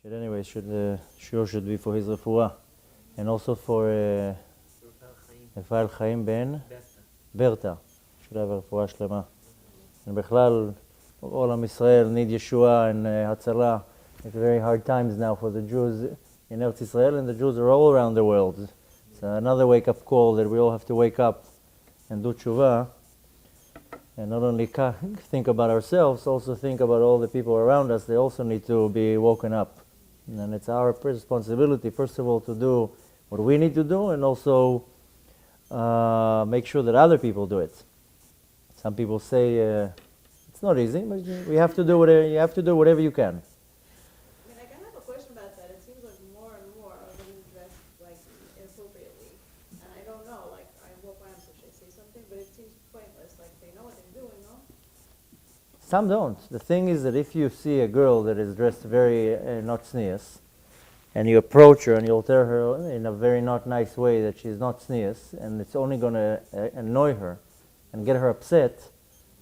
Shiur should be for his refuah, and also for Rafael Chaim ben Berta. Should have a refuah shlema. And bechlal, all Am Yisrael need Yeshua and Hatzalah. It's very hard times now for the Jews in Eretz Yisrael, and the Jews are all around the world. It's another wake-up call that we all have to wake up and do tshuva, and not only think about ourselves, also think about all the people around us. They also need to be woken up. And it's our responsibility, first of all, to do what we need to do, and also make sure that other people do it. Some people say it's not easy, but we have to do whatever you have to do whatever you can. I mean, I have a question about that. It seems like more and more are women dressed like inappropriately, and I don't know. Like, I walk by them, so should I say something? But it seems pointless. Like, they know what they're doing, no? Some don't. The thing is that if you see a girl that is dressed very not tznius, and you approach her and you'll tell her in a very not nice way that she's not tznius, and it's only going to annoy her and get her upset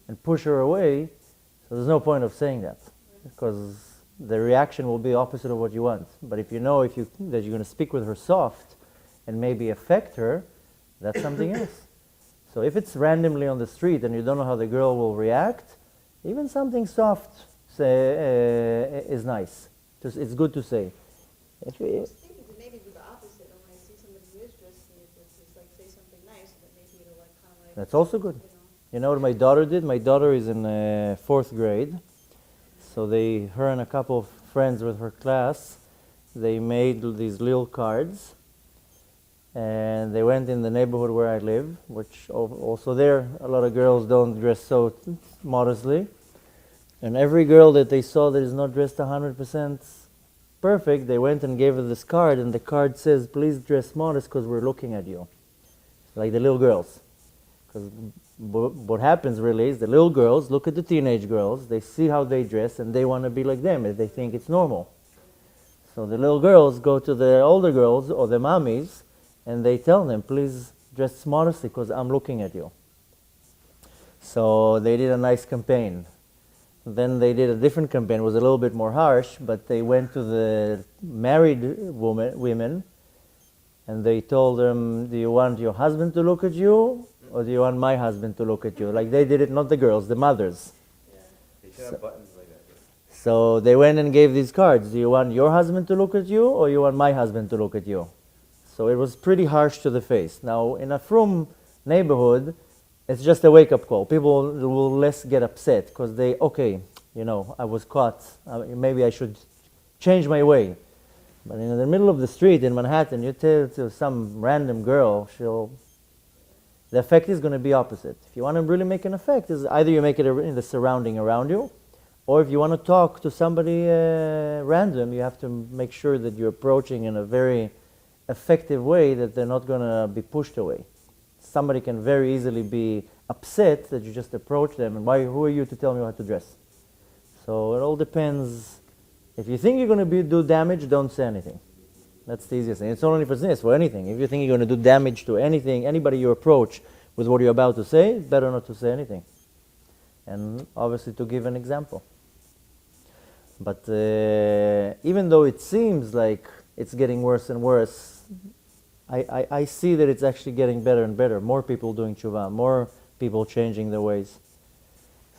and push her away, so there's no point of saying that, because the reaction will be opposite of what you want. But if you know that you're going to speak with her soft and maybe affect her, that's something else. So if it's randomly on the street and you don't know how the girl will react, even something soft is nice. It's good to say. I was thinking to maybe do the opposite. And when I see somebody who is dressed in it, just like say something nice, and then maybe it'll like kind of like. That's also good. You know what my daughter did? My daughter is in 4th grade. So her and a couple of friends with her class, they made these little cards. And they went in the neighborhood where I live, which also there, a lot of girls don't dress so modestly. And every girl that they saw that is not dressed 100% perfect, they went and gave her this card, and the card says, "Please dress modest because we're looking at you." Like the little girls. Because what happens really is the little girls look at the teenage girls, they see how they dress, and they want to be like them, and they think it's normal. So the little girls go to the older girls or the mommies, and they tell them, "Please dress modestly because I'm looking at you." So they did a nice campaign. Then they did a different campaign. It was a little bit more harsh, but they went to the married women, and they told them, "Do you want your husband to look at you, or do you want my husband to look at you?" Like they did it, not the girls, the mothers. Yeah. They should have buttons like that. So they went and gave these cards. "Do you want your husband to look at you, or you want my husband to look at you?" So it was pretty harsh to the face. Now, in a frum neighborhood, it's just a wake-up call. People will less get upset because I was caught. Maybe I should change my way. But in the middle of the street in Manhattan, you tell to some random girl, the effect is going to be opposite. If you want to really make an effect, is either you make it in the surrounding around you, or if you want to talk to somebody random, you have to make sure that you're approaching in a very effective way that they're not going to be pushed away. Somebody can very easily be upset that you just approach them, and who are you to tell me how to dress? So it all depends. If you think you're going to do damage, don't say anything. That's the easiest thing. It's not only for this, for anything. If you think you're going to do damage to anything, anybody you approach with what you're about to say, it's better not to say anything. And obviously to give an example. But even though it seems like it's getting worse and worse, I see that it's actually getting better and better. More people doing tshuva, more people changing their ways.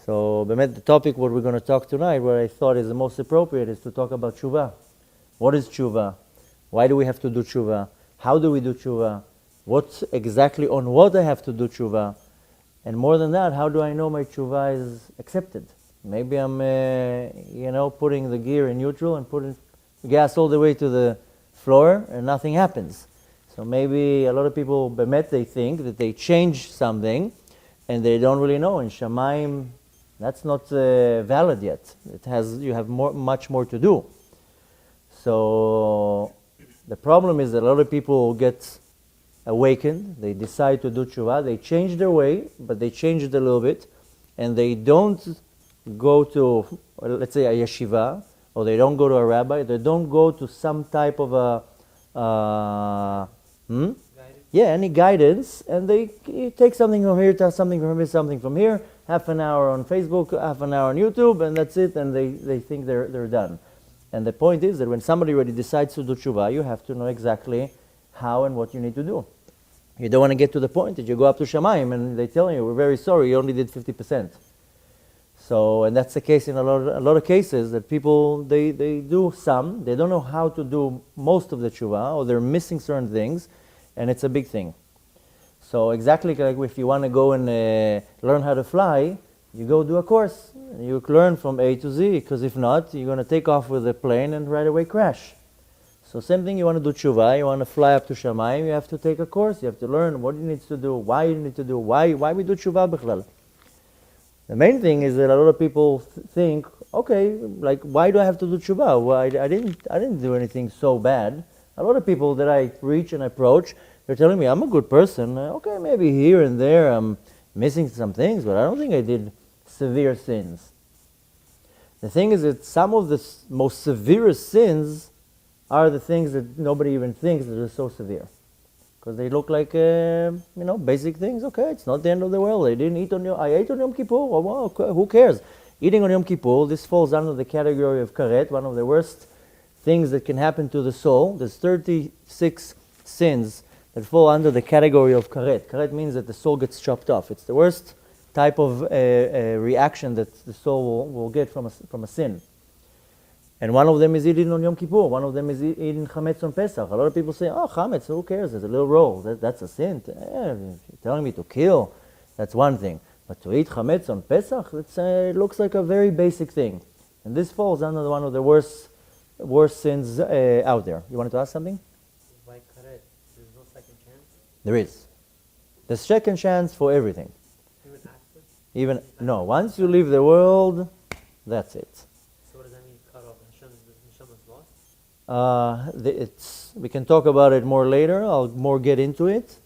So the topic what we're going to talk tonight, what I thought is the most appropriate, is to talk about tshuva. What is tshuva? Why do we have to do tshuva? How do we do tshuva? What exactly on what I have to do tshuva? And more than that, how do I know my tshuva is accepted? Maybe I'm putting the gear in neutral and putting gas all the way to the floor and nothing happens. So maybe a lot of people, they think that they change something and they don't really know. In Shamayim, that's not valid yet. You have much more to do. So the problem is that a lot of people get awakened, they decide to do tshuva, they change their way, but they change it a little bit, and they don't go to, let's say, a yeshiva, or they don't go to a rabbi, they don't go to some type of any guidance, and they take something from here, something from here, something from here, half an hour on Facebook, half an hour on YouTube, and that's it, and they think they're done. And the point is that when somebody already decides to do tshuva, you have to know exactly how and what you need to do. You don't want to get to the point that you go up to Shamayim and they tell you, we're very sorry, you only did 50%. So, and that's the case in a lot of cases that people, they do some, they don't know how to do most of the tshuva, or they're missing certain things, and it's a big thing. So exactly like if you want to go and learn how to fly, you go do a course. You learn from A to Z, because if not, you're going to take off with the plane and right away crash. So same thing, you want to do tshuva, you want to fly up to Shamayim, you have to take a course, you have to learn what you need to do, why you need to do, why we do tshuva b'chlal. The main thing is that a lot of people think, okay, like why do I have to do tshuva? Well, I didn't do anything so bad. A lot of people that I reach and approach, they're telling me I'm a good person. Okay, maybe here and there I'm missing some things, but I don't think I did severe sins. The thing is that some of the most severest sins are the things that nobody even thinks that are so severe. Because they look like, basic things. Okay, it's not the end of the world. I ate on Yom Kippur. Oh, well, who cares? Eating on Yom Kippur, this falls under the category of karet, one of the worst things that can happen to the soul. There's 36 sins that fall under the category of karet. Karet means that the soul gets chopped off. It's the worst type of reaction that the soul will get from a sin. And one of them is eating on Yom Kippur. One of them is eating chametz on Pesach. A lot of people say, oh, chametz, who cares? There's a little roll. That's a sin. If you're telling me to kill, that's one thing. But to eat chametz on Pesach, it looks like a very basic thing. And this falls under one of the worst sins out there. You wanted to ask something? Why karet? There's no second chance? There is. There's second chance for everything. Even after? No, once you leave the world, that's it. So what does that mean, cut off? Neshama's lost? We can talk about it more later. I'll more get into it.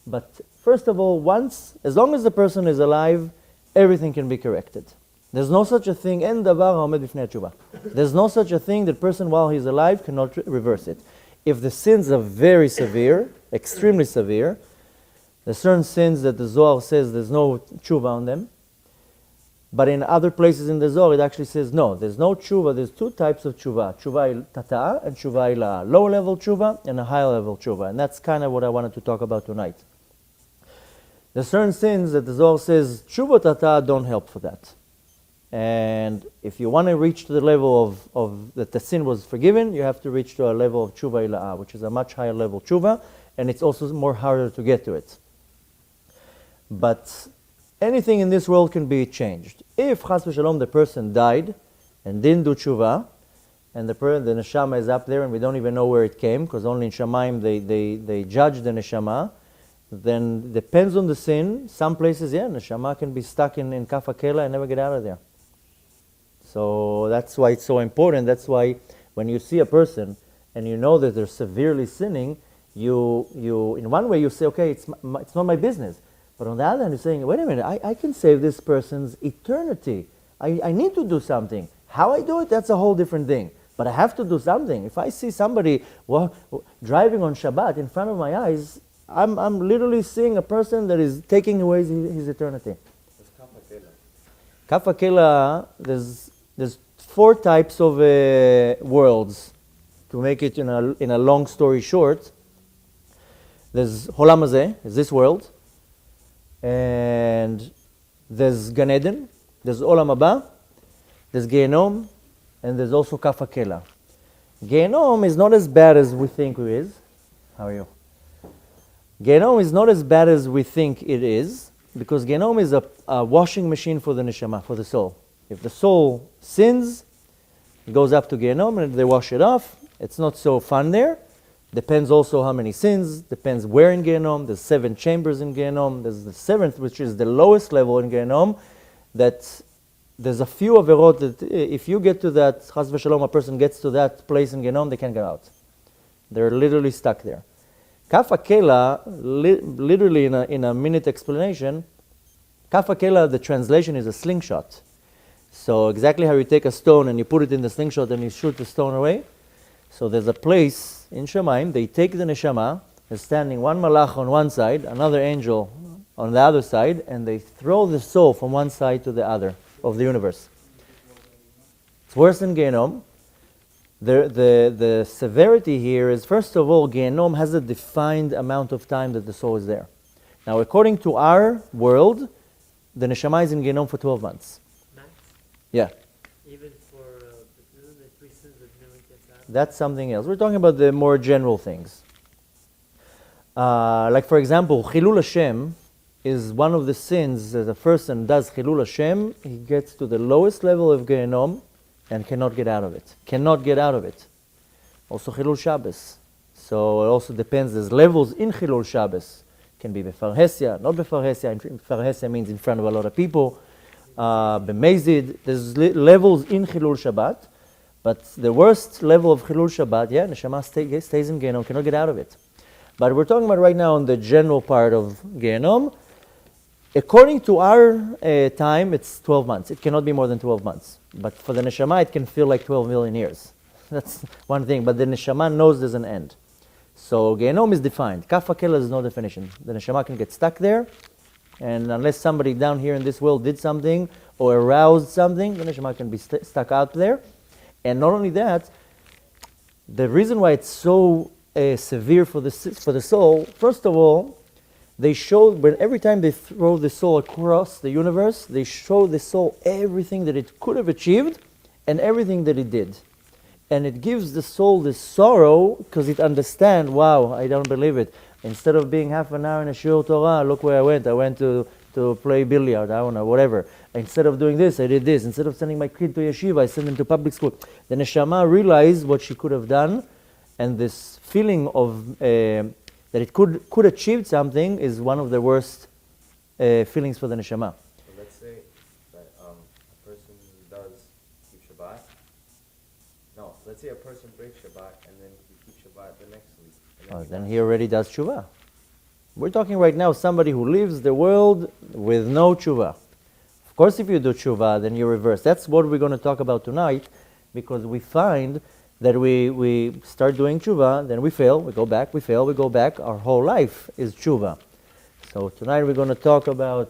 But first of all, as long as the person is alive, everything can be corrected. There's no such a thing. En davar haomed b'fnei tshuva. There's no such a thing that person while he's alive cannot reverse it. If the sins are very severe, extremely severe, there's certain sins that the Zohar says there's no tshuva on them. But in other places in the Zohar, it actually says no, there's no tshuva. There's two types of tshuva: tshuva tata'ah and tshuva ila'ah. Low level tshuva and a high level tshuva. And that's kind of what I wanted to talk about tonight. There's certain sins that the Zohar says tshuva tata'ah don't help for that. And if you want to reach to the level of that the sin was forgiven, you have to reach to a level of tshuva ila'ah, which is a much higher level tshuva, and it's also more harder to get to it. But anything in this world can be changed. If chas v'shalom the person died and didn't do tshuva, and the neshama is up there and we don't even know where it came, because only in Shamayim they judge the neshama, then depends on the sin. Some places, neshama can be stuck in kaf hakela and never get out of there. So that's why it's so important. That's why when you see a person and you know that they're severely sinning, you in one way you say, okay, it's not my business. But on the other hand, you're saying, wait a minute, I can save this person's eternity. I need to do something. How I do it, that's a whole different thing. But I have to do something. If I see somebody driving on Shabbat in front of my eyes, I'm literally seeing a person that is taking away his eternity. What's kaf hakela? Kaf hakela, there's 4 types of worlds. To make it in a long story short, there's Holam Hazeh, is this world. And there's Gan Eden, there's Olam Haba, there's Gehenom, and there's also Kaf HaKela. Gehenom is not as bad as we think it is. How are you? Gehenom is not as bad as we think it is, because Gehenom is a washing machine for the neshama, for the soul. If the soul sins, it goes up to Gehenom and they wash it off. It's not so fun there. Depends also how many sins, depends where in Gehenom. There's 7 chambers in Gehenom. There's the 7th, which is the lowest level in Gehenom, that there's a few averot that if you get to that, chas v'shalom, a person gets to that place in Gehenom, they can't get out. They're literally stuck there. Kaf HaKela, literally in a minute explanation, Kaf HaKela, the translation is a slingshot. So exactly how you take a stone and you put it in the slingshot and you shoot the stone away. So there's a place in Shamayim, they take the neshama, there's standing one malach on one side, another angel on the other side, and they throw the soul from one side to the other of the universe. It's worse than Gehenom. The severity here is, first of all, Gehenom has a defined amount of time that the soul is there. Now, according to our world, the neshama is in Gehenom for 12 months. Max? Yeah, Even for the 3 sins that never gets out? that's something else. We're talking about the more general things. Like, for example, Chilul Hashem is one of the sins that a person does Chilul Hashem, he gets to the lowest level of Gehenom and cannot get out of it. Cannot get out of it. Also Chilul Shabbos. So it also depends. There's levels in Chilul Shabbos. Can be Befarhesia, not Befarhesia. Befarhesia means in front of a lot of people. Bemezid. There's levels in Chilul Shabbat. But the worst level of Chilul Shabbat, Neshama stays in Gehenom, cannot get out of it. But we're talking about right now on the general part of Gehenom. According to our time, it's 12 months. It cannot be more than 12 months. But for the neshama, it can feel like 12 million years. That's one thing. But the neshama knows there's an end. So Gehenom is defined. Kaf HaKela is no definition. The neshama can get stuck there. And unless somebody down here in this world did something or aroused something, the neshama can be stuck out there. And not only that, the reason why it's so severe for the soul, first of all, they show, when every time they throw the soul across the universe, they show the soul everything that it could have achieved and everything that it did. And it gives the soul this sorrow because it understands, wow, I don't believe it. Instead of being half an hour in a shiur Torah, look where I went. I went to play billiard, I don't know, whatever. Instead of doing this, I did this. Instead of sending my kid to yeshiva, I sent him to public school. The neshama realized what she could have done, and this feeling of that it could achieve something is one of the worst feelings for the neshama. So let's say that a person does keep Shabbat. No, let's say a person breaks Shabbat and then he keeps Shabbat the next week. And Then he already does tshuva. We're talking right now somebody who leaves the world with no tshuva. Of course, if you do tshuva, then you reverse. That's what we're going to talk about tonight, because we find that we start doing tshuva, then we fail, we go back, we fail, we go back. Our whole life is tshuva. So tonight we're going to talk about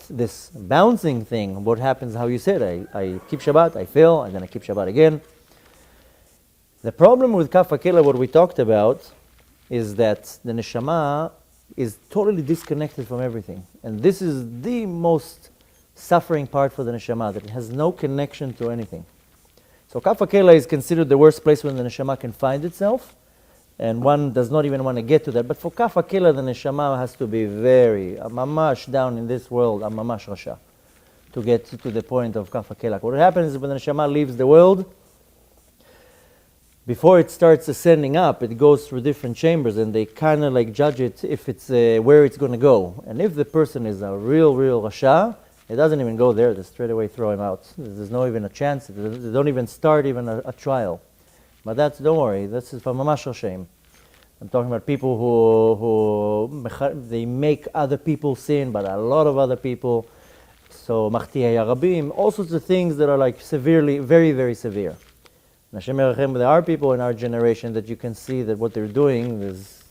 this bouncing thing. What happens, how you said, I keep Shabbat, I fail, and then I keep Shabbat again. The problem with Kaf HaKela, what we talked about, is that the neshama is totally disconnected from everything. And this is the most suffering part for the neshama, that it has no connection to anything. So Kaf HaKela is considered the worst place where the neshama can find itself, and one does not even want to get to that. But for Kaf HaKela, the neshama has to be very, mamash down in this world, mamash rasha, to get to the point of Kaf HaKela. What happens is when the neshama leaves the world, before it starts ascending up, it goes through different chambers, and they kind of like judge it if it's where it's going to go. And if the person is a real rasha, it doesn't even go there. They straight away throw him out. There's no even a chance. They don't even start even a trial. But don't worry, this is for mamash shame. I'm talking about people who they make other people sin, but a lot of other people. So machtiya yarabim, all sorts of things that are like severely, very, very severe. Hashem Yerachem, there are people in our generation that you can see that what they're doing is,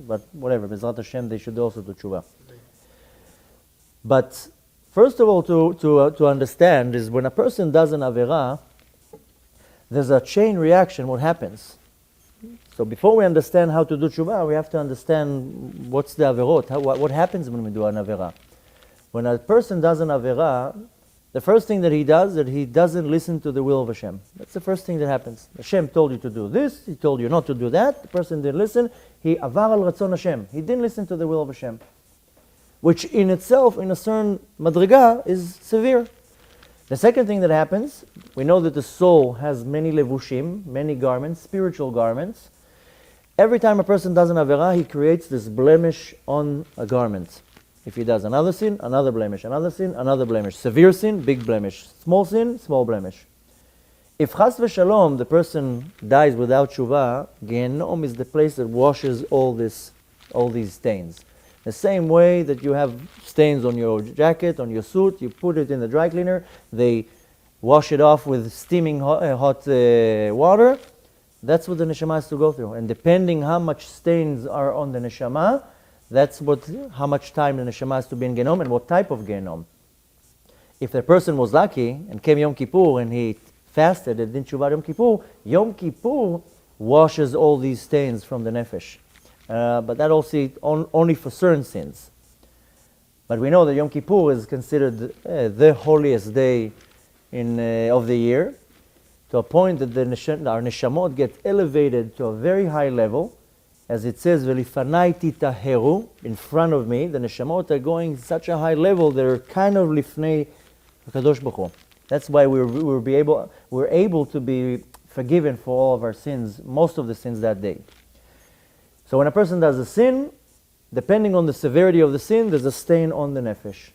but whatever, B'ezrat Hashem, they should also do tshuva. But first of all, to understand is when a person does an avera, there's a chain reaction, what happens. So before we understand how to do tshuva, we have to understand what's the averot, what happens when we do an avera. When a person does an avera, the first thing that he does, that he doesn't listen to the will of Hashem. That's the first thing that happens. Hashem told you to do this, he told you not to do that, the person didn't listen, he avar al ratzon Hashem. He didn't listen to the will of Hashem. Which in itself, in a certain madriga, is severe. The second thing that happens, we know that the soul has many levushim, many garments, spiritual garments. Every time a person does an avera, he creates this blemish on a garment. If he does another sin, another blemish, another sin, another blemish. Severe sin, big blemish. Small sin, small blemish. If chas v'shalom, the person dies without tshuva, Gehenom is the place that washes all these stains. The same way that you have stains on your jacket, on your suit, you put it in the dry cleaner, they wash it off with steaming hot water. That's what the neshama has to go through. And depending how much stains are on the neshama, that's how much time the neshama has to be in Gehenom and what type of Gehenom. If the person was lucky and came Yom Kippur and he fasted and did Teshuva Yom Kippur washes all these stains from the nefesh. But that also only for certain sins. But we know that Yom Kippur is considered the holiest day of the year, to a point that our neshamot get elevated to a very high level. As it says, "V'lifanai titaheru," in front of me, the neshamot are going such a high level, they're kind of lifnei HaKadosh Baruch Hu. That's why we're able to be forgiven for all of our sins, most of the sins that day. So when a person does a sin, depending on the severity of the sin, there's a stain on the nefesh.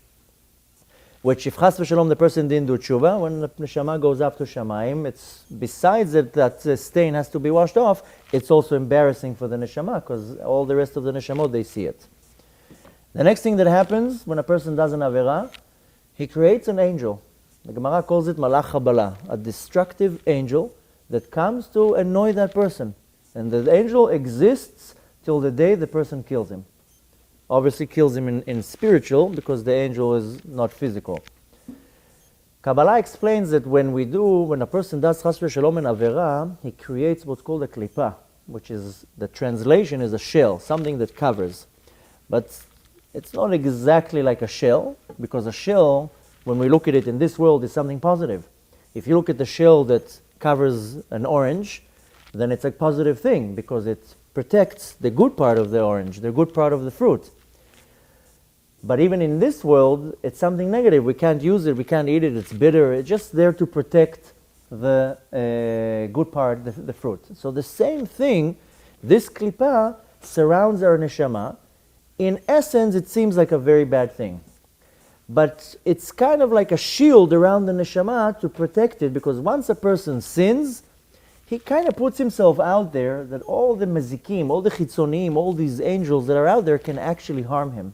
Which, if chas v'shalom the person didn't do tshuva, when the neshama goes up to shamayim, it's besides that stain has to be washed off, it's also embarrassing for the neshama, because all the rest of the neshamot, they see it. The next thing that happens when a person does an avera, he creates an angel. The Gemara calls it malach Kabbalah, a destructive angel that comes to annoy that person. And the angel exists till the day the person kills him. Obviously kills him in spiritual, because the angel is not physical. Kabbalah explains that when a person does chas v'shalom an avera, he creates what's called a klipa, which is, the translation is a shell, something that covers. But it's not exactly like a shell, because a shell, when we look at it in this world, is something positive. If you look at the shell that covers an orange, then it's a positive thing, because it protects the good part of the orange, the good part of the fruit. But even in this world, it's something negative. We can't use it, we can't eat it, it's bitter. It's just there to protect the good part, the fruit. So the same thing, this klipa surrounds our neshama. In essence, it seems like a very bad thing. But it's kind of like a shield around the neshama to protect it, because once a person sins, he kind of puts himself out there that all the mazikim, all the chitzonim, all these angels that are out there can actually harm him.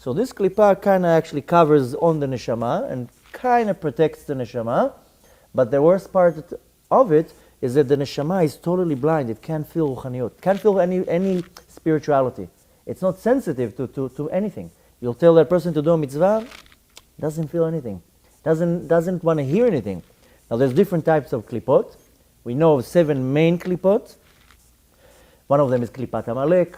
So this klipa kind of actually covers on the neshama and kind of protects the neshama. But the worst part of it is that the neshama is totally blind. It can't feel ruchaniyot, can't feel any spirituality. It's not sensitive to anything. You'll tell that person to do a mitzvah, doesn't feel anything, doesn't want to hear anything. Now there's different types of klipot. We know of 7 main klipot. One of them is klipat Amalek.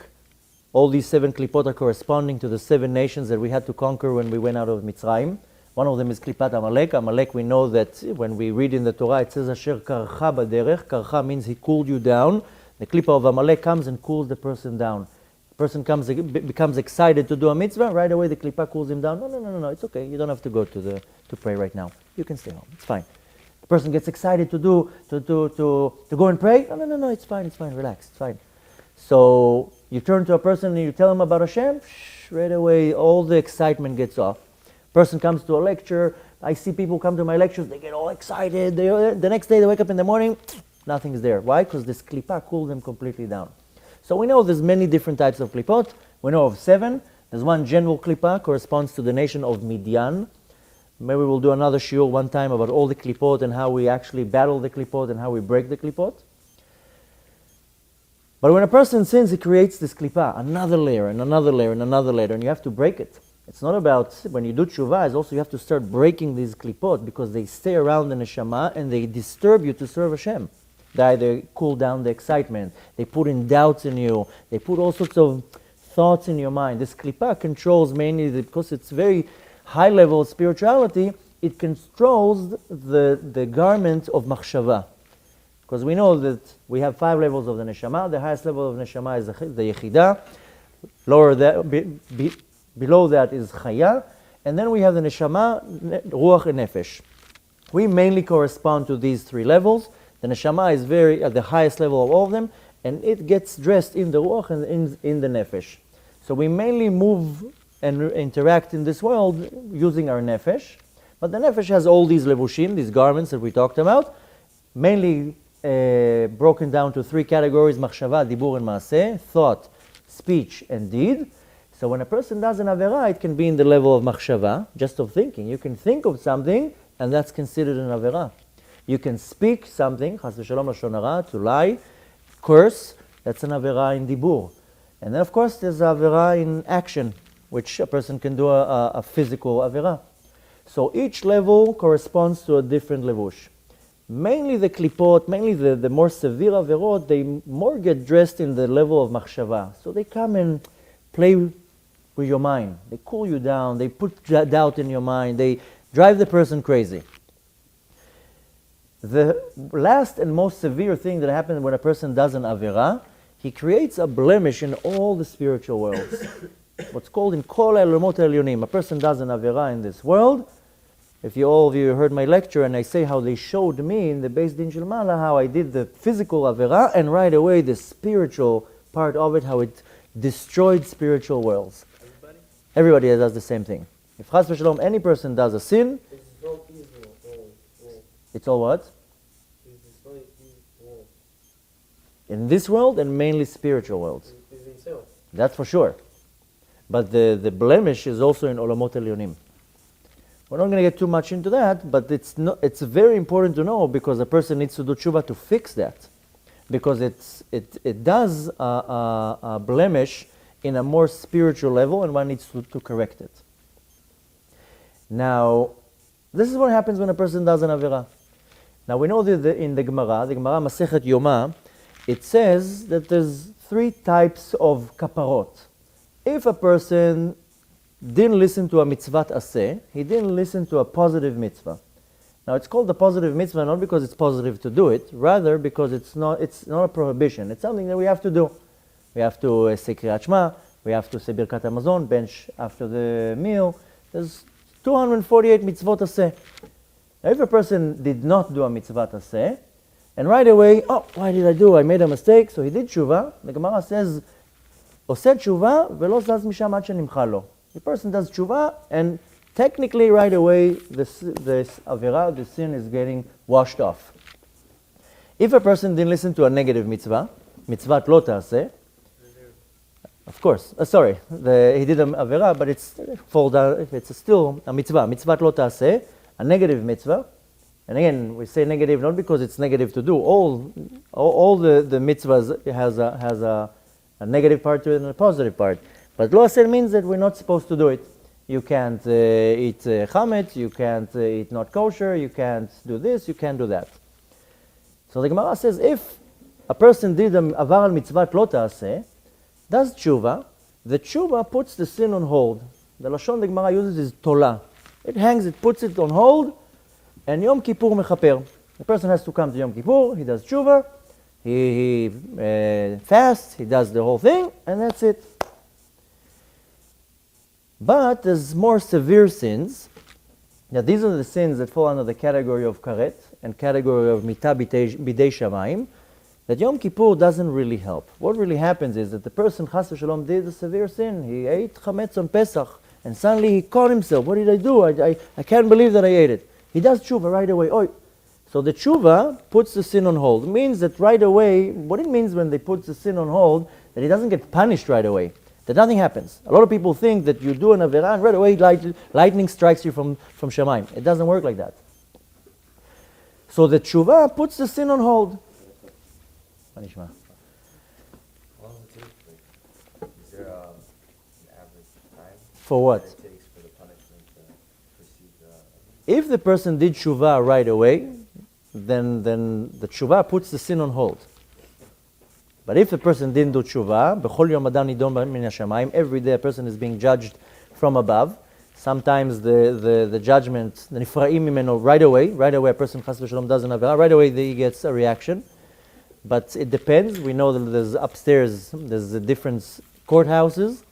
All these 7 klipot are corresponding to the 7 nations that we had to conquer when we went out of Mitzrayim. One of them is klipat Amalek. Amalek, we know that when we read in the Torah, it says, Asher karcha baderech. Karcha means he cooled you down. The klipa of Amalek comes and cools the person down. The person becomes excited to do a mitzvah, right away the klipa cools him down. No, it's okay. You don't have to go to pray right now. You can stay home. It's fine. The person gets excited to go and pray. No, it's fine, relax, it's fine. So you turn to a person and you tell him about Hashem, right away all the excitement gets off. Person comes to a lecture, I see people come to my lectures, they get all excited, the next day they wake up in the morning, nothing's there. Why? Because this klipa cooled them completely down. So we know there's many different types of klipot. We know of 7. There's one general klipa, corresponds to the nation of Midian. Maybe we'll do another shiur one time about all the klipot and how we actually battle the klipot and how we break the klipot. But when a person sins, he creates this klipa, another layer and another layer and another layer, and you have to break it. It's not about, when you do tshuva, it's also you have to start breaking these klipot, because they stay around the neshama and they disturb you to serve Hashem. They either cool down the excitement, they put in doubts in you, they put all sorts of thoughts in your mind. This klipa controls mainly, because it's very high level of spirituality, it controls the garment of machshava. Because we know that we have 5 levels of the neshama. The highest level of neshama is the yechidah. Below that is chaya. And then we have the neshama, ruach, and nefesh. We mainly correspond to these 3 levels. The neshama is very at the highest level of all of them, and it gets dressed in the ruach and in the nefesh. So we mainly move and interact in this world using our nefesh. But the nefesh has all these levushim, these garments that we talked about, mainly broken down to 3 categories: machshava, dibur, and maaseh, thought, speech, and deed. So when a person does an avera, it can be in the level of machshava, just of thinking. You can think of something, and that's considered an avera. You can speak something, chas v'shalom lashon hara, to lie, curse, that's an avera in dibur. And then of course there's avera in action, which a person can do a physical avera. So each level corresponds to a different levush. Mainly the klipot, mainly the more severe averot, they more get dressed in the level of machshava. So they come and play with your mind. They cool you down, they put doubt in your mind, they drive the person crazy. The last and most severe thing that happens when a person does an avera, he creates a blemish in all the spiritual worlds. What's called in kol ha'olamot ha'elyonim. A person does an avera in this world. If all of you heard my lecture and I say how they showed me in the Beis Din Shel Mala how I did the physical avera and right away the spiritual part of it, how it destroyed spiritual worlds. Everybody does the same thing. If chas v'shalom any person does a sin, it's all what? In this world and mainly spiritual worlds. That's for sure. But the blemish is also in olamot elyonim. We're not going to get too much into that, but it's very important to know because a person needs to do tshuva to fix that. Because it does a blemish in a more spiritual level and one needs to correct it. Now, this is what happens when a person does an avera. Now we know that in the Gemara Masechet Yoma, it says that there's 3 types of kaparot. If a person didn't listen to a mitzvat aseh, he didn't listen to a positive mitzvah. Now it's called a positive mitzvah not because it's positive to do it, rather because it's not a prohibition. It's something that we have to do. We have to say Kriyat Shema, we have to say Birkat Hamazon, bench after the meal. There's 248 mitzvot aseh. Now if a person did not do a mitzvat aseh, and right away, why did I do? I made a mistake, so he did tshuva. The Gemara says, Oseh tshuva velo zaz misham ad shenimcha lo. The person does tshuva, and technically right away, this avera, the sin is getting washed off. If a person didn't listen to a negative mitzvah, mitzvat lo ta'aseh, of course, he did an avera, but it's still a mitzvah, mitzvat lo ta'aseh, a negative mitzvah. And again, we say negative not because it's negative to do. All the mitzvahs has a negative part to it and a positive part. But lo aseh means that we're not supposed to do it. You can't eat chametz, you can't eat not kosher, you can't do this, you can't do that. So the Gemara says if a person did avar al mitzvat lo ta'aseh, does tshuva, the tshuva puts the sin on hold. The lashon the Gemara uses is tola. It hangs, it puts it on hold, and Yom Kippur mechaper. The person has to come to Yom Kippur, he does tshuva, he fasts, he does the whole thing, and that's it. But there's more severe sins. Now these are the sins that fall under the category of karet and category of mita bidei shamayim, that Yom Kippur doesn't really help. What really happens is that the person, chas v'shalom, did a severe sin. He ate chametz on Pesach, and suddenly he caught himself. What did I do? I can't believe that I ate it. He does tshuva right away. So the tshuva puts the sin on hold. It means that right away, what it means when they put the sin on hold, that he doesn't get punished right away. That nothing happens. A lot of people think that you do an avera and right away lightning strikes you from Shamayim. It doesn't work like that. So the tshuva puts the sin on hold. How long does it take? Is there an average time? For what? That it takes for the punishment to proceed? If the person did tshuva right away, then the tshuva puts the sin on hold. But if the person didn't do tshuva, b'chol yom adam nidon min hashamayim, every day a person is being judged from above. Sometimes the judgment, the nifra'im mimeno, right away a person chas v'shalom does an avera, right away he gets a reaction. But it depends. We know that there's upstairs, there's the different courthouses.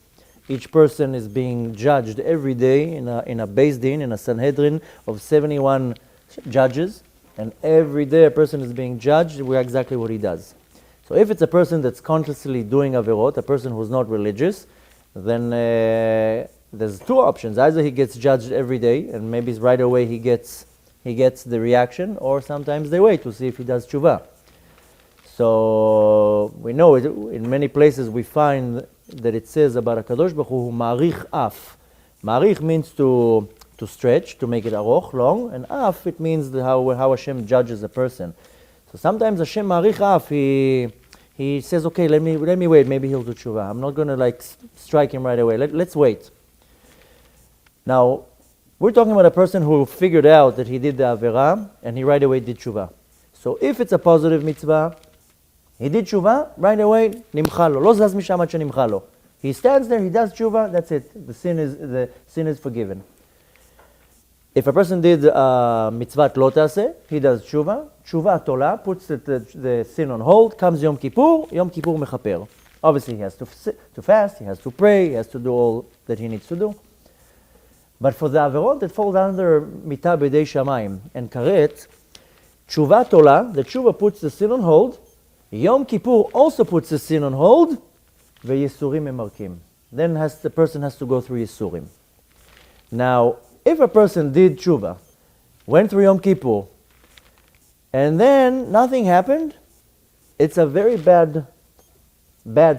Each person is being judged every day in a Beis Din, in a Sanhedrin of 71 judges. And every day a person is being judged with exactly what he does. So if it's a person that's consciously doing averot, a person who's not religious, then there's 2 options. Either he gets judged every day, and maybe right away he gets the reaction, or sometimes they wait to see if he does tshuva. So we know it, in many places we find that it says about HaKadosh Baruch Hu ma'arich af. Ma'arich means to stretch, to make it aroch, long, and af, it means how Hashem judges a person. So sometimes Hashem ma'arich af, he says, okay, let me wait, maybe he'll do tshuva. I'm not going to strike him right away. Let's wait. Now, we're talking about a person who figured out that he did the avera, and he right away did tshuva. So if it's a positive mitzvah, he did tshuva, right away, nimcha lo. Lo zaz misham ad shenimcha lo. He stands there, he does tshuva, that's it. The sin is forgiven. If a person did mitzvah lo taseh, he does tshuva. Tshuva tola, puts the sin on hold. Comes Yom Kippur mechaper. Obviously he has to fast, he has to pray, he has to do all that he needs to do. But for the averot that falls under mitah b'dei shamayim and karet, tshuva tola, the tshuva puts the sin on hold. Yom Kippur also puts the sin on hold. Ve'yisurim emarkim. Then the person has to go through yisurim. Now, if a person did tshuva, went through Yom Kippur, and then nothing happened, it's a very bad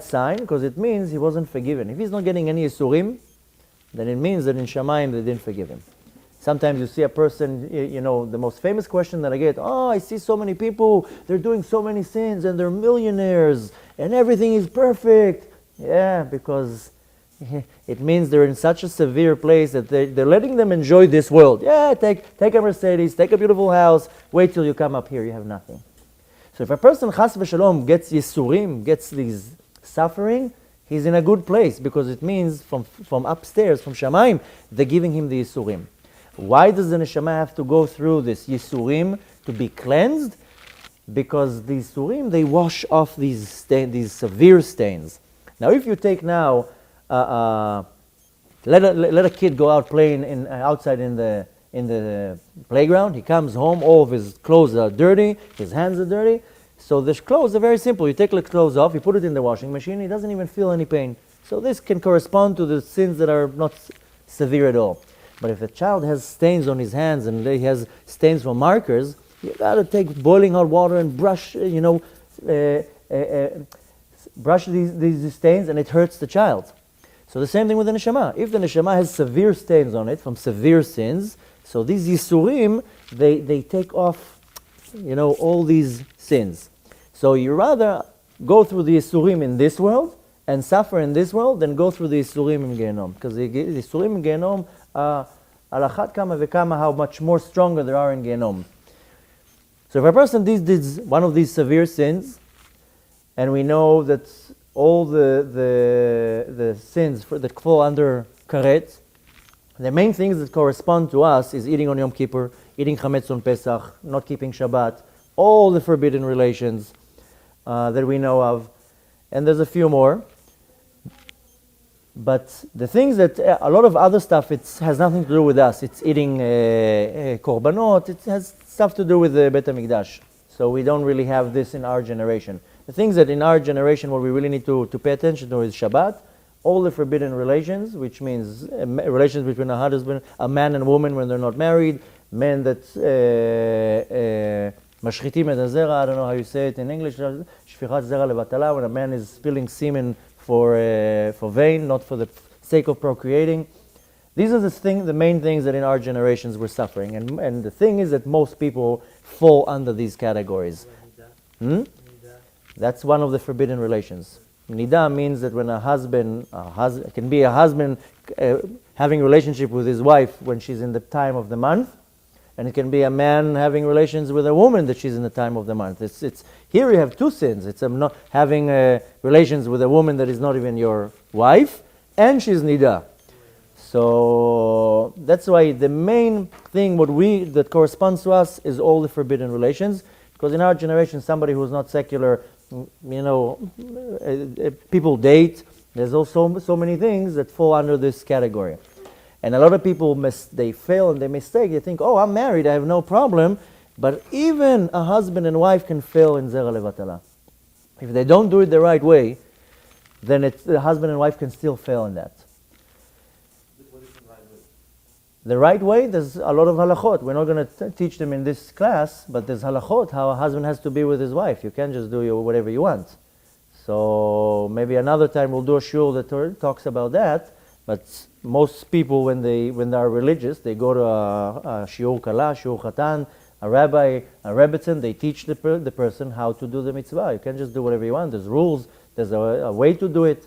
sign, because it means he wasn't forgiven. If he's not getting any yisurim, then it means that in Shamayim they didn't forgive him. Sometimes you see a person, the most famous question that I get, I see so many people, they're doing so many sins, and they're millionaires, and everything is perfect. Yeah, because it means they're in such a severe place that they're letting them enjoy this world. Yeah, take a Mercedes, take a beautiful house, wait till you come up here, you have nothing. So if a person, chas v'shalom, gets yisurim, gets these suffering, he's in a good place, because it means from upstairs, from Shamayim, they're giving him the yisurim. Why does the neshama have to go through this yisurim to be cleansed? Because the yisurim, they wash off these severe stains. Now, if you take now, let a kid go out playing outside in the playground. He comes home, all of his clothes are dirty, his hands are dirty. So the clothes are very simple. You take the clothes off, you put it in the washing machine, he doesn't even feel any pain. So this can correspond to the sins that are not severe at all. But if a child has stains on his hands and he has stains from markers, you gotta take boiling hot water and brush, brush these stains, and it hurts the child. So the same thing with the neshama. If the neshama has severe stains on it from severe sins, so these yisurim, they take off, all these sins. So you rather go through the yisurim in this world and suffer in this world than go through the yisurim in Gehenom. Because the yisurim in Gehenom are al achat kama vekama how much more stronger they are in Gehenom. So if a person did one of these severe sins, and we know that all the sins that fall under karet, the main things that correspond to us is eating on Yom Kippur, eating chametz on Pesach, not keeping Shabbat, all the forbidden relations that we know of, and there's a few more. But the things that, a lot of other stuff, it has nothing to do with us. It's eating korbanot, it has stuff to do with the Bet HaMikdash. So we don't really have this in our generation. The things that in our generation, what we really need to pay attention to is Shabbat, all the forbidden relations, which means relations between a man and woman when they're not married, men that mashchitim et hazera, I don't know how you say it in English, shfichat zera levatala, when a man is spilling semen for vain, not for the sake of procreating. These are the main things that in our generations we're suffering. And the thing is that most people fall under these categories. That's one of the forbidden relations. Nida means that when a husband can be a husband having a relationship with his wife when she's in the time of the month, and it can be a man having relations with a woman that she's in the time of the month. It's here you have two sins. It's not having relations with a woman that is not even your wife, and she's nida. So that's why the main thing that corresponds to us is all the forbidden relations. Because in our generation, somebody who's not secular, people date. There's also so many things that fall under this category. And a lot of people, they fail and they mistake. They think, I'm married, I have no problem. But even a husband and wife can fail in Zera Levatala. If they don't do it the right way, then the husband and wife can still fail in that. What is the right way? The right way, there's a lot of halachot. We're not going to teach them in this class, but there's halachot, how a husband has to be with his wife. You can't just do whatever you want. So maybe another time we'll do a shul that talks about that. But most people, when they are religious, they go to a shiur kala, shiur chatan, a rabbi, a rebbetzin. They teach the person how to do the mitzvah. You can't just do whatever you want. There's rules. There's a way to do it.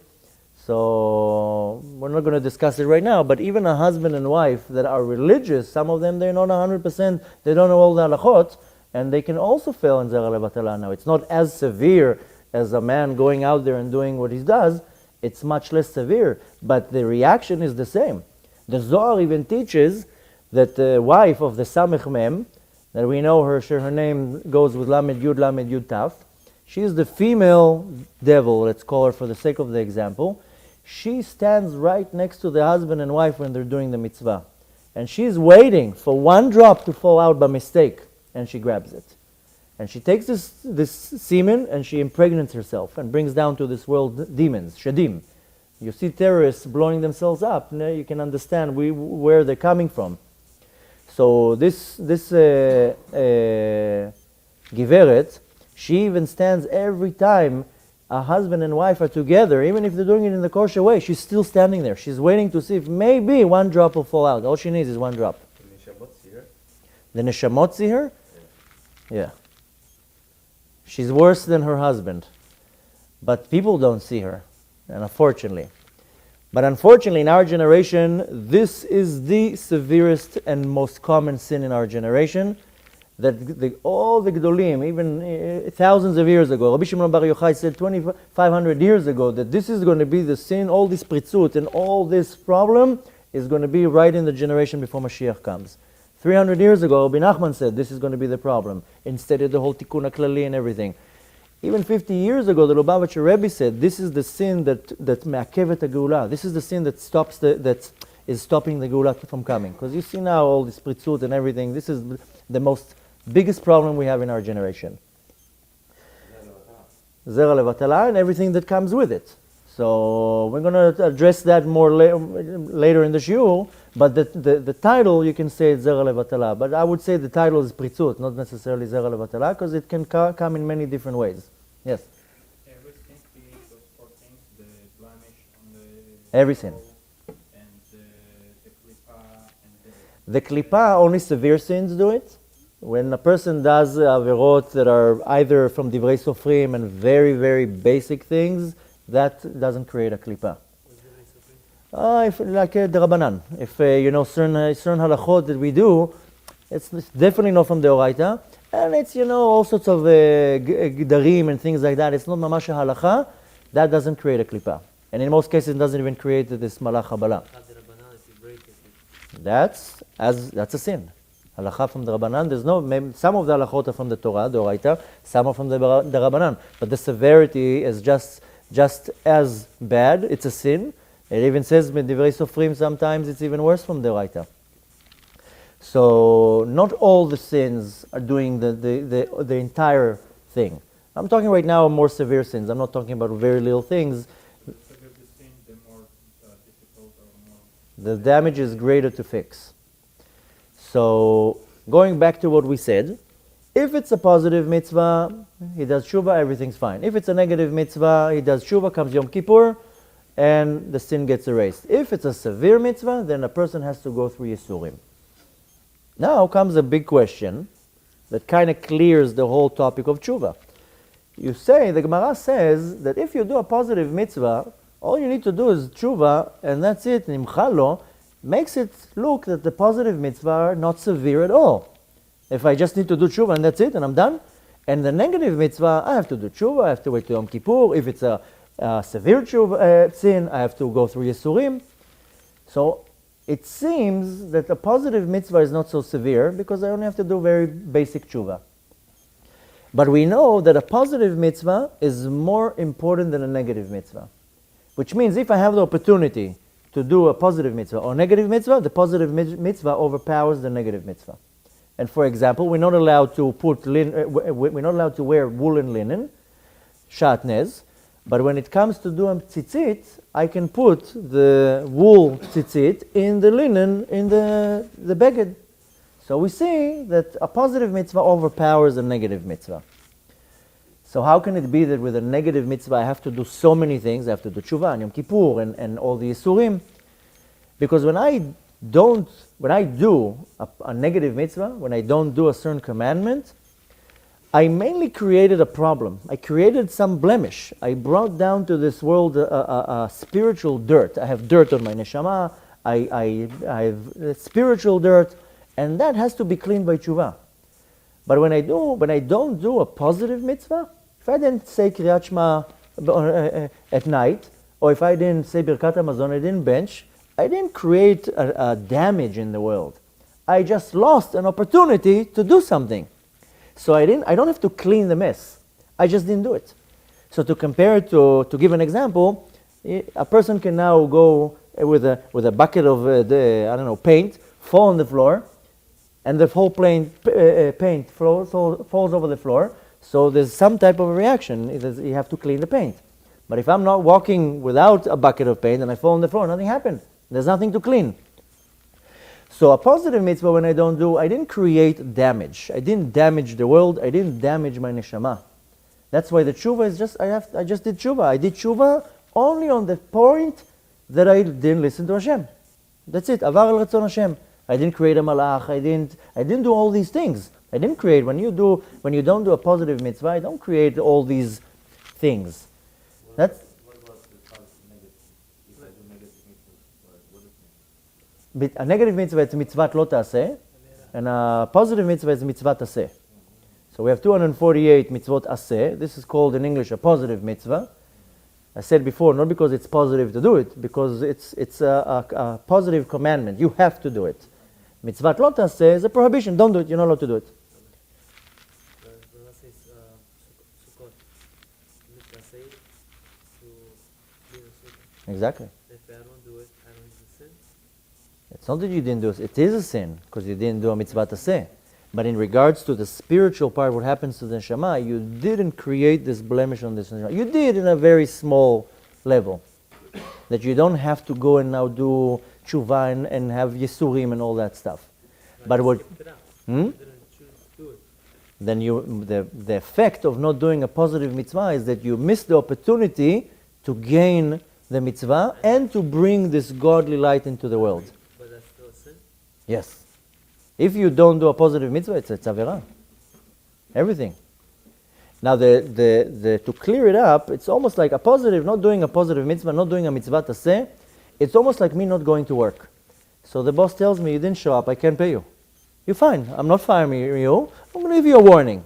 So we're not going to discuss it right now. But even a husband and wife that are religious, some of them they're not 100%. They don't know all the halachot. and they can also fail in Zera Levatala. Now, it's not as severe as a man going out there and doing what he does. It's much less severe, but the reaction is the same. The Zohar even teaches that the wife of the Samech Mem, that we know her name goes with Lamed Yud Taf, she is the female devil, let's call her for the sake of the example. She stands right next to the husband and wife when they're doing the mitzvah. And she's waiting for one drop to fall out by mistake, and she grabs it. And she takes this semen and she impregnates herself and brings down to this world demons, shadim. You see terrorists blowing themselves up, now you can understand where they're coming from. So this Giveret, she even stands every time a husband and wife are together, even if they're doing it in the kosher way, she's still standing there. She's waiting to see if maybe one drop will fall out. All she needs is one drop. The Neshamot see her? The Neshamot see her? Yeah. She's worse than her husband. But people don't see her, and unfortunately. But unfortunately, in our generation, this is the severest and most common sin in our generation, that all the Gdolim, even thousands of years ago, Rabbi Shimon Bar Yochai said 2,500 years ago that this is going to be the sin, all this pritzut and all this problem is going to be right in the generation before Mashiach comes. 300 years ago, Rabbi Nachman said this is going to be the problem, instead of the whole Tikkun HaKlali and everything. Even 50 years ago, the Lubavitcher Rebbe said this is the sin that me'akevet HaGeula. This is the sin that is stopping the Geula from coming. Because you see now all this pritzut and everything, this is the biggest problem we have in our generation. Zera Levatala and everything that comes with it. So we're going to address that more later in the shiur, but the title, you can say it's Zera Levatala. But I would say the title is Pritzut, not necessarily Zera Levatala, because it can come in many different ways. Yes? Every sin creates those four things, the blemish on the Every sin. and the klipa and The klipa, only severe sins do it. When a person does averot that are either from divrei sofrim and very, very basic things, that doesn't create a klipa. If like Derabanan. If certain halachot that we do, it's definitely not from the Oraita, and it's all sorts of gdarim and things like that. It's not mamash halacha. That doesn't create a klipa, and in most cases, it doesn't even create this malach habala. That's a sin. Halacha from the Rabbanan, some of the halachot are from the Torah, the Oraita, some are from the Rabbanan, but the severity is just as bad. It's a sin. It even says Divrei Sofrim sometimes it's even worse from the Oraita. So not all the sins are doing the entire thing. I'm talking right now more severe sins. I'm not talking about very little things. the bigger the sin, the more difficult or more. The damage is greater to fix. So, going back to what we said, if it's a positive mitzvah, he does tshuva, everything's fine. If it's a negative mitzvah, he does tshuva, comes Yom Kippur, and the sin gets erased. If it's a severe mitzvah, then a person has to go through Yisurim. Now comes a big question that kind of clears the whole topic of tshuva. The Gemara says that if you do a positive mitzvah, all you need to do is tshuva, and that's it, nimchalo, makes it look that the positive mitzvah are not severe at all. If I just need to do tshuva and that's it, and I'm done. And the negative mitzvah, I have to do tshuva, I have to wait till Yom Kippur. If it's a severe tshuva, sin, I have to go through Yisurim. So it seems that a positive mitzvah is not so severe because I only have to do very basic tshuva. But we know that a positive mitzvah is more important than a negative mitzvah. Which means if I have the opportunity to do a positive mitzvah or negative mitzvah, the positive mitzvah overpowers the negative mitzvah. And for example, we're not allowed to wear woolen linen, shatnez, but when it comes to doing tzitzit, I can put the wool tzitzit in the linen, in the beged. So we see that a positive mitzvah overpowers a negative mitzvah. So how can it be that with a negative mitzvah I have to do so many things? I have to do tshuva and Yom Kippur and all the Yisurim. Because when I do a negative mitzvah, when I don't do a certain commandment, I mainly created a problem. I created some blemish. I brought down to this world a spiritual dirt. I have dirt on my neshama, I have spiritual dirt, and that has to be cleaned by tshuva. But when I don't do a positive mitzvah, if I didn't say Kriyat Shema at night, or if I didn't say Birkat Hamazon, I didn't bench, I didn't create a damage in the world. I just lost an opportunity to do something. So I don't have to clean the mess. I just didn't do it. So to compare it to give an example, a person can now go with a bucket of paint, fall on the floor, and the whole paint falls over the floor. So there's some type of a reaction. You have to clean the paint. But if I'm not walking without a bucket of paint and I fall on the floor, nothing happened. There's nothing to clean. So a positive mitzvah, when I don't do, I didn't create damage. I didn't damage the world. I didn't damage my neshama. That's why the tshuva is I just did tshuva. I did tshuva only on the point that I didn't listen to Hashem. That's it. Avar el ratzon Hashem. I didn't create a malach. I didn't do all these things. I didn't create. When you don't do a positive mitzvah, I don't create all these things. What about the negative? If I do negative mitzvahs, what does it mean? A negative mitzvah is mitzvat lo ta'aseh, and a positive mitzvah is mitzvat aseh. So we have 248 mitzvot aseh. This is called in English a positive mitzvah. I said before, not because it's positive to do it, because it's a positive commandment. You have to do it. Mitzvat lo ta'aseh is a prohibition. Don't do it. You're not allowed to do it. The last says Sukkot. Mitzvah say to build a sukkah. Exactly. If I don't do it, I don't do sin. It's not that you didn't do it. It is a sin because you didn't do a mitzvah aseh. But in regards to the spiritual part, what happens to the neshama, you didn't create this blemish on this neshama. You did in a very small level. That you don't have to go and now do tshuva and have yisurim and all that stuff. But what? Skipped it out. Hmm? Didn't choose to do it. Then the effect of not doing a positive mitzvah is that you miss the opportunity to gain the mitzvah and to bring this godly light into the world. But that's still a sin. Yes. If you don't do a positive mitzvah, it's averah. Everything. Now, to clear it up, it's almost like not doing a positive mitzvah, not doing a mitzvah taseh, it's almost like me not going to work. So the boss tells me, you didn't show up, I can't pay you. You're fine, I'm not firing you, I'm going to give you a warning.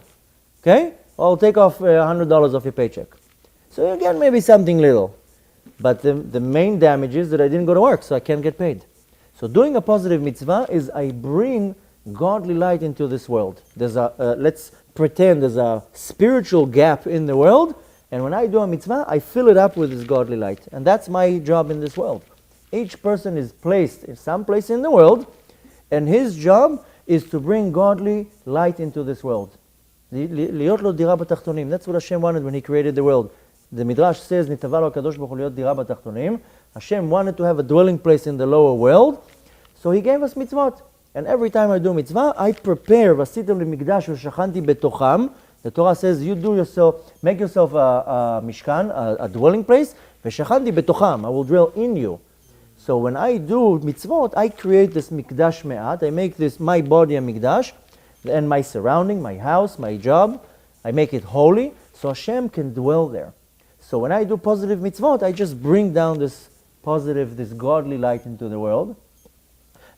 Okay? I'll take off $100 off your paycheck. So you get maybe something little. But the main damage is that I didn't go to work, so I can't get paid. So doing a positive mitzvah is I bring godly light into this world. There's let's pretend there's a spiritual gap in the world, and when I do a mitzvah, I fill it up with this godly light. And that's my job in this world. Each person is placed in some place in the world, and his job is to bring godly light into this world. Liot lo dira b'tachtonim. That's what Hashem wanted when He created the world. The Midrash says, Nitava lo HaKadosh Baruch Hu liot dira b'tachtonim. Hashem wanted to have a dwelling place in the lower world, so He gave us mitzvot. And every time I do mitzvah, I prepare. Vasitem lemikdash v'shachanti betocham. The Torah says, make yourself a mishkan, a dwelling place. V'shachanti betocham. I will dwell in you. So when I do mitzvot, I create this mikdash me'at. I make my body a mikdash, and my surrounding, my house, my job, I make it holy, so Hashem can dwell there. So when I do positive mitzvot, I just bring down this godly light into the world.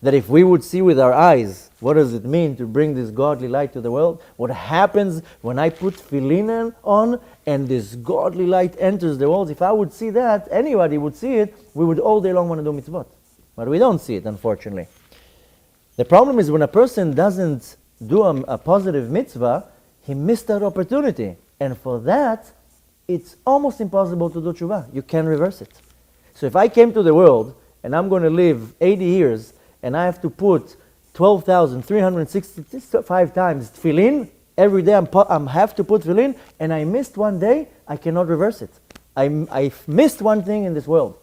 That if we would see with our eyes, what does it mean to bring this godly light to the world? What happens when I put tefillin on and this godly light enters the world? If I would see that, anybody would see it, we would all day long want to do mitzvot. But we don't see it, unfortunately. The problem is when a person doesn't do a positive mitzvah, he missed that opportunity. And for that, it's almost impossible to do tshuva. You can't reverse it. So if I came to the world and I'm going to live 80 years and I have to put 12,365 times tefillin, every day I have to put tefillin, and I missed one day, I cannot reverse it. I missed one thing in this world.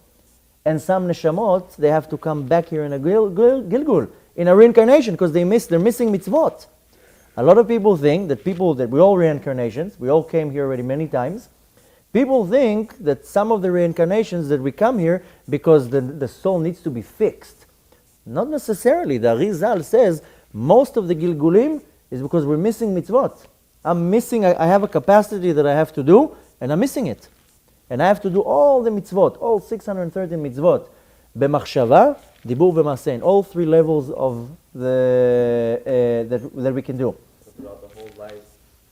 And some neshamot, they have to come back here in a gilgul, in a reincarnation, because they're missing mitzvot. A lot of people think that we're all reincarnations, we all came here already many times. People think that some of the reincarnations that we come here because the soul needs to be fixed. Not necessarily. The Arizal says most of the Gilgulim is because we're missing mitzvot. I have a capacity that I have to do, and I'm missing it. And I have to do all the mitzvot, all 630 mitzvot. B'machshava, dibur v'maaseh, all three levels of that we can do. So throughout the whole life,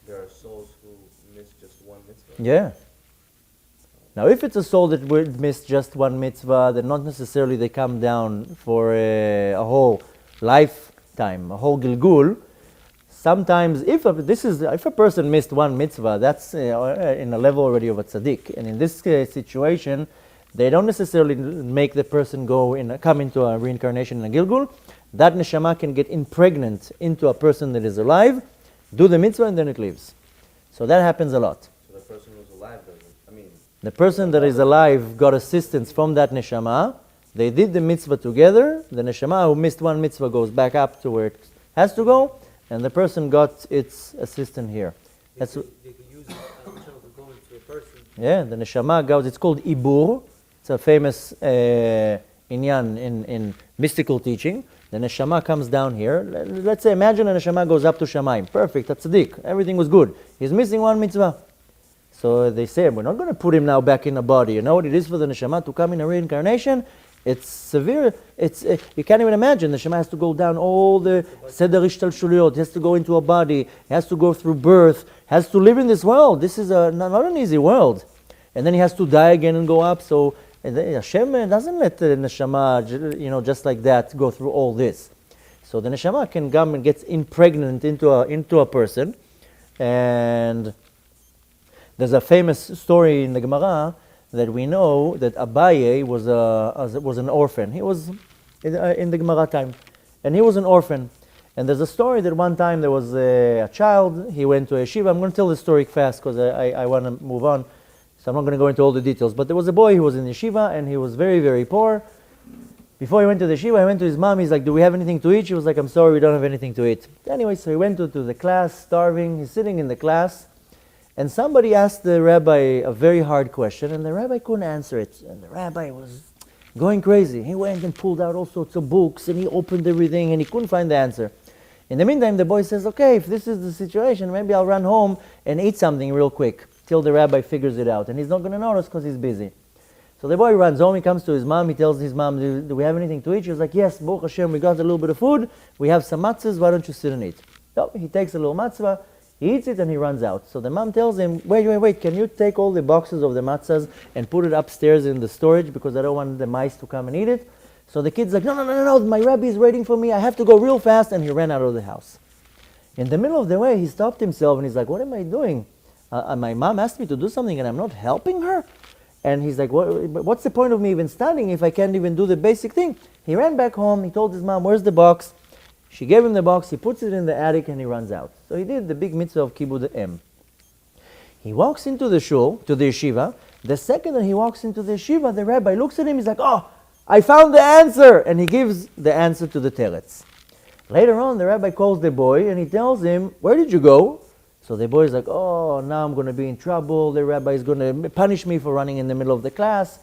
there are souls who miss just one mitzvah. Yeah. Now, if it's a soul that would miss just one mitzvah, then not necessarily they come down for a whole lifetime, a whole gilgul. Sometimes, if a person missed one mitzvah, that's in a level already of a tzaddik. And in this situation, they don't necessarily make the person come into a reincarnation in a gilgul. That neshama can get impregnant into a person that is alive, do the mitzvah, and then it leaves. So that happens a lot. So the person who's alive doesn't. The person that is alive got assistance from that neshama. They did the mitzvah together. The neshama who missed one mitzvah goes back up to where it has to go, and the person got its assistant here. They could use it as to go into a person. Yeah, the neshama goes. It's called ibur. It's a famous inyan in mystical teaching. The neshama comes down here. Let's say, imagine a neshama goes up to Shamayim. Perfect, that's tzaddik. Everything was good. He's missing one mitzvah. So they say, we're not going to put him now back in a body. You know what it is for the neshama to come in a reincarnation? It's severe. You can't even imagine. The neshama has to go down all the seder ishtalshuliyot. He has to go into a body. He has to go through birth. Has to live in this world. This is not an easy world. And then he has to die again and go up. So Hashem doesn't let the neshama, just like that, go through all this. So the neshama can come and get impregnant into a person. And there's a famous story in the Gemara that we know that Abaye was an orphan. He was in the Gemara time, and he was an orphan. And there's a story that one time there was a child. He went to a yeshiva. I'm going to tell the story fast because I want to move on, so I'm not going to go into all the details. But there was a boy who was in yeshiva, and he was very, very poor. Before he went to the yeshiva, he went to his mom. He's like, "Do we have anything to eat?" She was like, "I'm sorry, we don't have anything to eat." Anyway, so he went to the class, starving. He's sitting in the class. And somebody asked the rabbi a very hard question, and the rabbi couldn't answer it. And the rabbi was going crazy. He went and pulled out all sorts of books, and he opened everything, and he couldn't find the answer. In the meantime, the boy says, okay, if this is the situation, maybe I'll run home and eat something real quick till the rabbi figures it out. And he's not going to notice because he's busy. So the boy runs home, he comes to his mom, he tells his mom, do we have anything to eat? She was like, yes, Baruch Hashem, we got a little bit of food, we have some matzahs, why don't you sit and eat? So he takes a little matzah, he eats it and he runs out. So the mom tells him, wait, can you take all the boxes of the matzahs and put it upstairs in the storage because I don't want the mice to come and eat it? So the kid's like, no, my rabbi is waiting for me, I have to go real fast, and he ran out of the house. In the middle of the way, he stopped himself and he's like, what am I doing? My mom asked me to do something and I'm not helping her? And he's like, what's the point of me even studying if I can't even do the basic thing? He ran back home, he told his mom, where's the box? She gave him the box, he puts it in the attic and he runs out. So he did the big mitzvah of Kibud Em. He walks into the shul, to the yeshiva. The second that he walks into the yeshiva, the rabbi looks at him, he's like, oh, I found the answer! And he gives the answer to the teretz. Later on, the rabbi calls the boy and he tells him, where did you go? So the boy is like, oh, now I'm going to be in trouble. The rabbi is going to punish me for running in the middle of the class.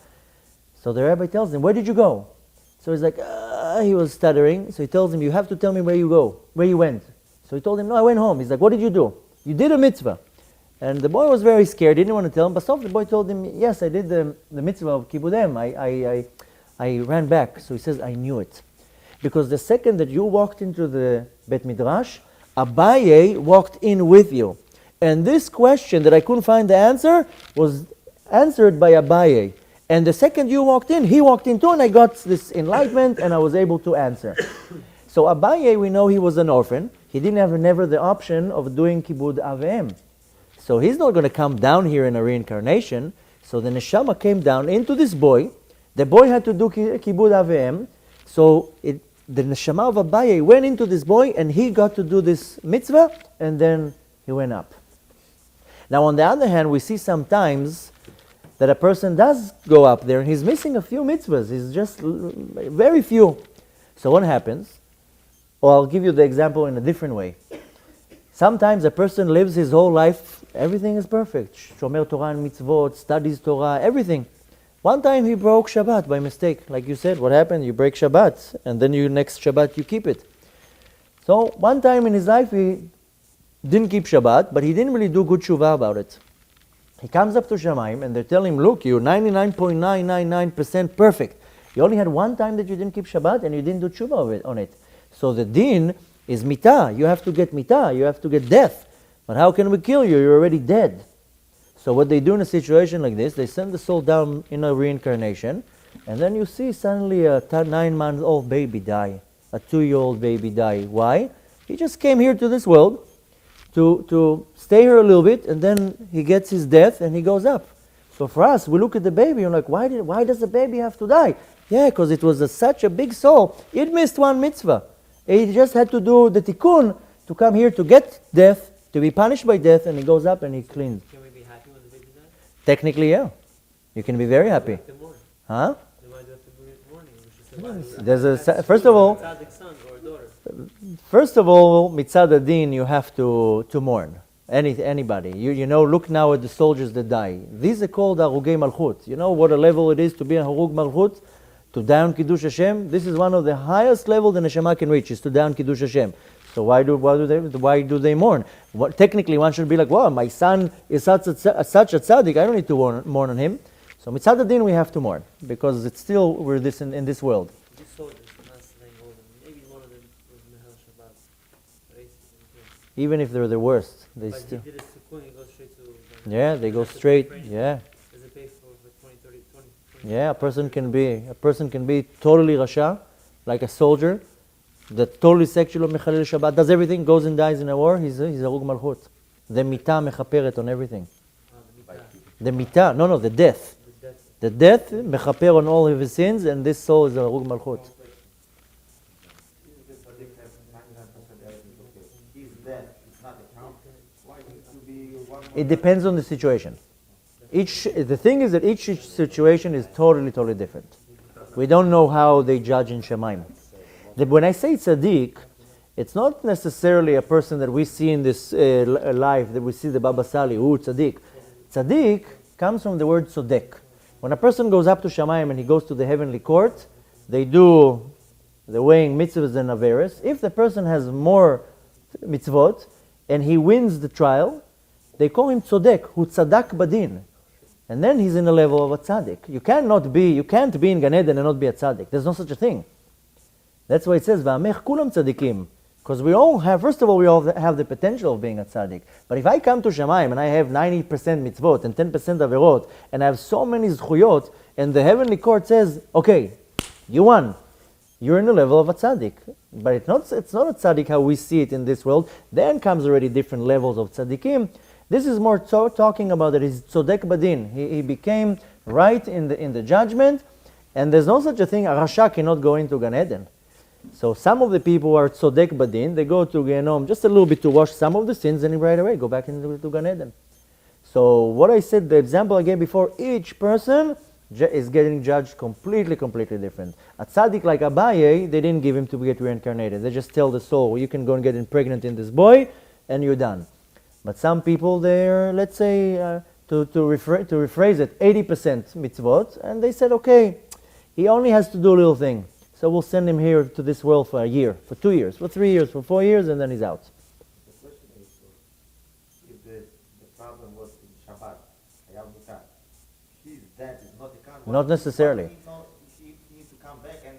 So the rabbi tells him, where did you go? So he's like, he was stuttering. So he tells him, you have to tell me where you went. So he told him, no, I went home. He's like, what did you do? You did a mitzvah. And the boy was very scared. He didn't want to tell him. But so the boy told him, yes, I did the mitzvah of Kibudem. I ran back. So he says, I knew it. Because the second that you walked into the Bet Midrash, Abaye walked in with you. And this question that I couldn't find the answer was answered by Abaye. And the second you walked in, he walked in too, and I got this enlightenment, and I was able to answer. So Abaye, we know he was an orphan. He didn't have never the option of doing Kibud Avim. So he's not going to come down here in a reincarnation. So the neshama came down into this boy. The boy had to do Kibud Avim. So the neshama of Abaye went into this boy, and he got to do this mitzvah, and then he went up. Now on the other hand, we see sometimes that a person does go up there and he's missing a few mitzvahs. He's just very few. So what happens? Or I'll give you the example in a different way. Sometimes a person lives his whole life, everything is perfect. Shomer Torah and mitzvot, studies Torah, everything. One time he broke Shabbat by mistake. Like you said, what happened? You break Shabbat and then next Shabbat you keep it. So one time in his life he didn't keep Shabbat, but he didn't really do good tshuva about it. He comes up to Shamayim and they're telling him, look, you're 99.999% perfect. You only had one time that you didn't keep Shabbat and you didn't do tshuva on it. So the din is mitah. You have to get mitah. You have to get death. But how can we kill you? You're already dead. So what they do in a situation like this, they send the soul down in a reincarnation, and then you see suddenly a 9-month-old baby die, a 2-year-old baby die. Why? He just came here to this world to stay here a little bit, and then he gets his death and he goes up. So for us, we look at the baby and like, why does the baby have to die? Yeah, because it was such a big soul. It missed one mitzvah. He just had to do the tikkun to come here to get death, to be punished by death, and he goes up and he cleans. Can we be happy when the baby dies? Technically, yeah. You can be very happy. We have to mourn. Huh? Then why do we have to bring it mourning? We should say, There's first of all, tzaddik son or daughter. mitzad adin, you have to mourn. Anybody. You know, look now at the soldiers that die. These are called harugei malchut. You know what a level it is to be a harug malchut? To down Kiddush Hashem. This is one of the highest levels the neshama can reach, is to down Kiddush Hashem. So why do they mourn? Technically, one should be like, wow, my son is such a tzaddik, I don't need to mourn on him. So mitzad adin we have to mourn, because it's still, we're in this world. These soldiers, I'm not saying all of them. Maybe one of them was Mehel Shabbat. Racist. Even if they're the worst, they But still. he did a sukkun, he goes straight to... Yeah, they go Doesn't straight. pay. Yeah, Doesn't pay for 20, 30, 20. yeah. A person can be totally rasha, like a soldier, that totally sexual mechalel Shabbat, does everything, goes and dies in a war. He's a harug malchut. The mitah mechaperet on everything. The mitah, no, the death. The death mechaper on all of his sins, and this soul is a harug malchut. It depends on the situation. The thing is that each situation is totally different. We don't know how they judge in Shemaim. When I say tzaddik, it's not necessarily a person that we see in this life, that we see the Baba Sali, tzaddik. Tzaddik comes from the word tzodek. When a person goes up to Shemaim and he goes to the heavenly court, they do the weighing mitzvahs and averis. If the person has more mitzvot and he wins the trial, they call him tzodek, hu tzadak badin. And then he's in the level of a tzaddik. You can't be in Gan Eden and not be a tzaddik. There's no such a thing. That's why it says, Va'amech kulam tzaddikim. Because we all have the potential of being a tzaddik. But if I come to Shemaim and I have 90% mitzvot and 10% averot, and I have so many zchuyot, and the heavenly court says, okay, you won. You're in the level of a tzaddik. But it's not a tzaddik how we see it in this world. Then comes already different levels of tzaddikim. This is more talking about that he's tzodek badin. He became right in the judgment, and there's no such a thing. A rasha cannot go into Gan Eden. So some of the people who are tzodek badin, they go to Gehenom just a little bit to wash some of the sins, and right away go back into Gan Eden. So what I said, the example I gave before, each person is getting judged completely different. A tzaddik like Abaye, they didn't give him to get reincarnated. They just tell the soul, you can go and get pregnant in this boy, and you're done. But some people, they're, let's say, to rephrase it, 80% mitzvot, and they said, okay, he only has to do a little thing. So we'll send him here to this world for a year, for 2 years, for 3 years, for 4 years, and then he's out. The question is, if the problem was in Shabbat, Hayab Mutar, he's dead, he's not a kan. Not necessarily. He needs to come back and...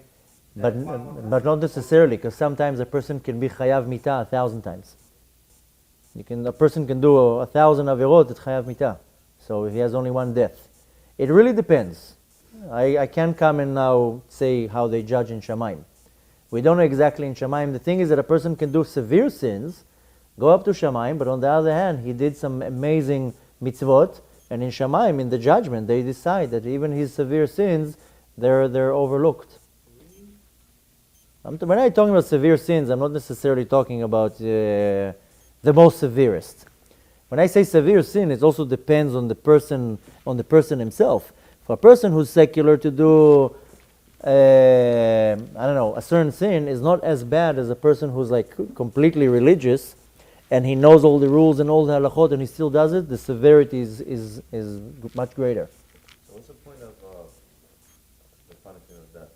But not necessarily, because sometimes a person can be chayav mitah 1,000 times. A person can do 1,000 averot at chayav mitah. So he has only one death. It really depends. I can't come and now say how they judge in Shemaim. We don't know exactly in Shemaim. The thing is that a person can do severe sins, go up to Shemaim, but on the other hand, he did some amazing mitzvot, and in Shemaim, in the judgment, they decide that even his severe sins, they're overlooked. When I'm talking about severe sins, I'm not necessarily talking about the most severest. When I say severe sin, it also depends on the person himself. For a person who's secular to do, a certain sin is not as bad as a person who's like completely religious, and he knows all the rules and all the halachot, and he still does it. The severity is much greater. So what's the point of the punishment of death,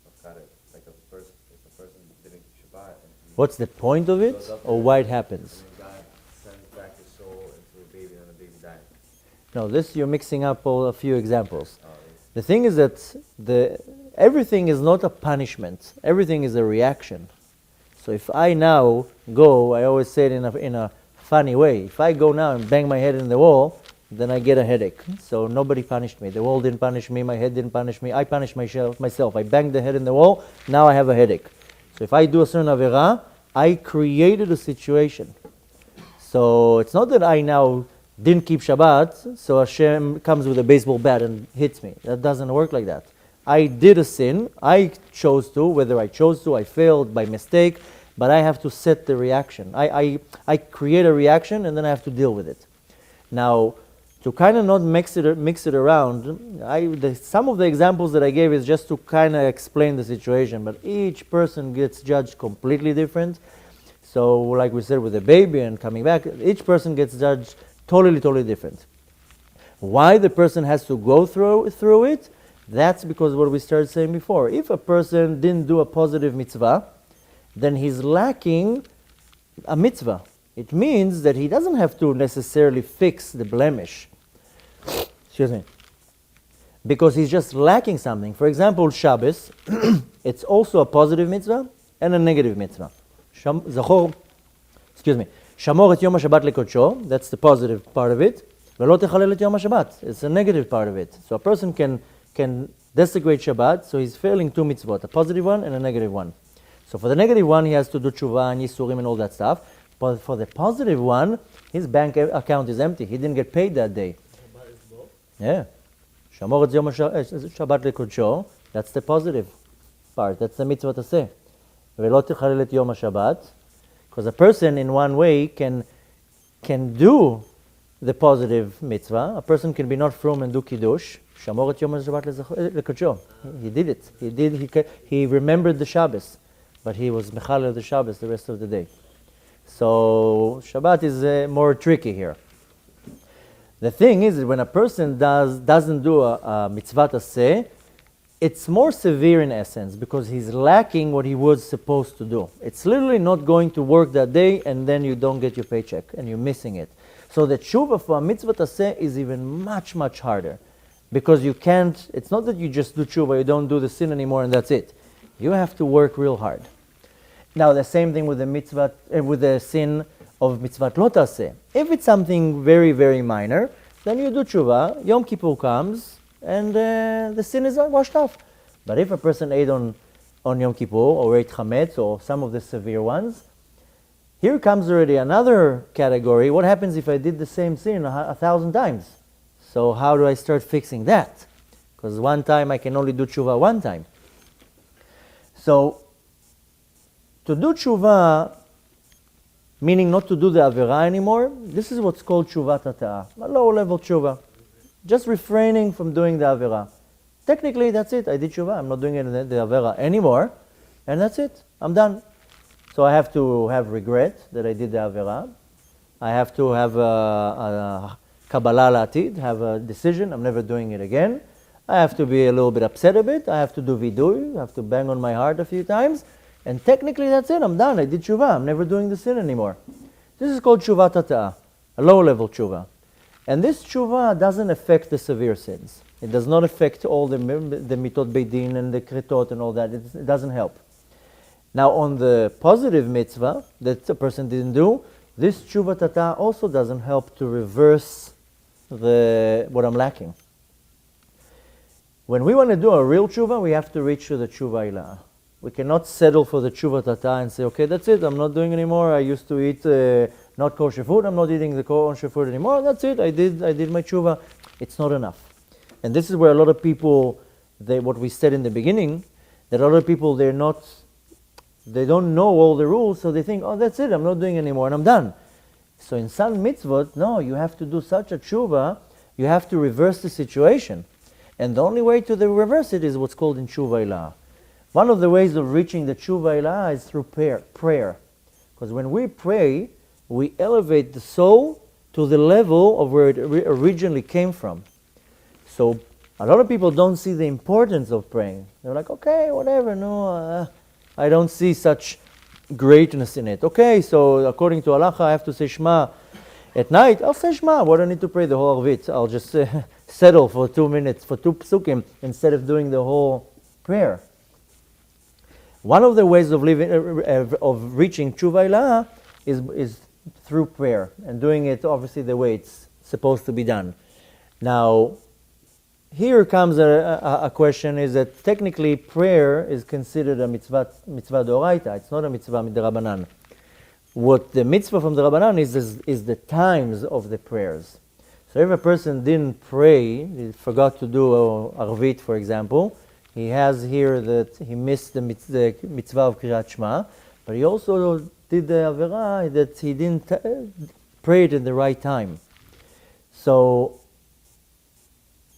of karet? Like if a person didn't keep Shabbat, and What's the point of it, or why it happens? and God sends back his soul into a baby, and the baby died. No, you're mixing up a few examples. The thing is that everything is not a punishment. Everything is a reaction. So if I now go, I always say it in a funny way. If I go now and bang my head in the wall, then I get a headache. So nobody punished me. The wall didn't punish me. My head didn't punish me. I punished myself. I banged the head in the wall. Now I have a headache. So if I do a certain avera, I created a situation. So it's not that I now didn't keep Shabbat, so Hashem comes with a baseball bat and hits me. That doesn't work like that. I did a sin. I chose to. Whether I chose to, I failed by mistake. But I have to set the reaction. I create a reaction and then I have to deal with it. Now, to kind of not mix it around, some of the examples that I gave is just to kind of explain the situation. But each person gets judged completely different. So, like we said with the baby and coming back, each person gets judged totally different. Why the person has to go through it? That's because what we started saying before. If a person didn't do a positive mitzvah, then he's lacking a mitzvah. It means that he doesn't have to necessarily fix the blemish. Excuse me. Because he's just lacking something. For example, Shabbos, it's also a positive mitzvah and a negative mitzvah. Shamor et Yom HaShabbat lekodsho, that's the positive part of it. V'lo techalel et Yom HaShabbat, it's a negative part of it. So a person can desecrate Shabbat, so he's failing two mitzvot, a positive one and a negative one. So for the negative one, he has to do tshuva and yisurim and all that stuff. But for the positive one, his bank account is empty. He didn't get paid that day. Yeah. Shamor et Yom HaShabbat lekodsho, that's the positive part. That's the mitzvah to say. V'lo techalel et Yom HaShabbat. Because a person in one way can do the positive mitzvah. A person can be not frum and do kiddush. Shamor et Yom HaShabbat lekodsho. He did it. He remembered the Shabbos. But he was mechalel the Shabbos the rest of the day. So Shabbat is more tricky here. The thing is that when a person doesn't do a mitzvah taseh, it's more severe in essence because he's lacking what he was supposed to do. It's literally not going to work that day and then you don't get your paycheck and you're missing it. So the tshuva for a mitzvah taseh is even much harder because you can't, it's not that you just do tshuva, you don't do the sin anymore and that's it. You have to work real hard. Now the same thing with the mitzvah, with the sin of mitzvat lo taseh. If it's something very minor, then you do tshuva, Yom Kippur comes, and the sin is washed off. But if a person ate on Yom Kippur, or ate chametz, or some of the severe ones, here comes already another category. What happens if I did the same sin 1,000 times? So how do I start fixing that? Because one time I can only do tshuva one time. So, to do tshuva, meaning not to do the avera anymore, this is what's called tshuva tata'ah, a low-level tshuva. Just refraining from doing the avera. Technically, that's it. I did tshuva. I'm not doing the avera anymore, and that's it. I'm done. So I have to have regret that I did the avera. I have to have a Kabbalah la'atid, have a decision. I'm never doing it again. I have to be a little bit upset a bit. I have to do vidui. I have to bang on my heart a few times. And technically, that's it. I'm done. I did tshuva. I'm never doing the sin anymore. This is called tshuva tata'ah, a low-level tshuva. And this tshuva doesn't affect the severe sins. It does not affect all the mitot beidin and the kretot and all that. It doesn't help. Now, on the positive mitzvah that a person didn't do, this tshuva tata'ah also doesn't help to reverse what I'm lacking. When we want to do a real tshuva, we have to reach to the tshuva ilah. We cannot settle for the tshuva tata'ah and say, okay, that's it, I'm not doing anymore. I used to eat not kosher food, I'm not eating the kosher food anymore. That's it, I did my tshuva. It's not enough. And this is where a lot of people, what we said in the beginning, that a lot of people, they don't know all the rules, so they think, oh, that's it, I'm not doing anymore, and I'm done. So in some mitzvot, no, you have to do such a tshuva, you have to reverse the situation. And the only way to reverse it is what's called in tshuva ilah. One of the ways of reaching the tshuva ilah is through prayer. Because when we pray, we elevate the soul to the level of where it originally came from. So a lot of people don't see the importance of praying. They're like, okay, whatever, no, I don't see such greatness in it. Okay, so according to halacha, I have to say Shema at night. I'll say Shema. What do I need to pray the whole Arvit? I'll just settle for 2 minutes, for 2 psukim, instead of doing the whole prayer. One of the ways of living, of reaching tshuva ilaha is through prayer and doing it obviously the way it's supposed to be done. Now, here comes a question: is that technically prayer is considered a mitzvah d'oraita? It's not a mitzvah midrabanan. What the mitzvah from the Rabbanan is the times of the prayers. So if a person didn't pray, he forgot to do Arvit, for example, he has here that he missed the mitzvah of Kriyat Shema, but he also did the Avera that he didn't pray it in the right time. So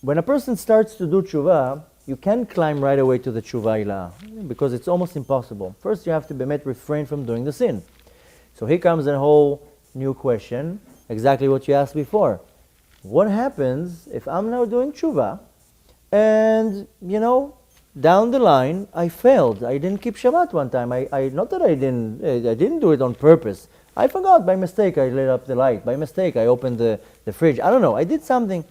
when a person starts to do tshuva, you can't climb right away to the tshuva ilah, because it's almost impossible. First you have to refrain from doing the sin. So here comes a whole new question, exactly what you asked before. What happens if I'm now doing tshuva and, down the line I failed. I didn't keep Shabbat one time. Not that I didn't do it on purpose. I forgot by mistake. I lit up the light. By mistake I opened the fridge. I don't know. I did something.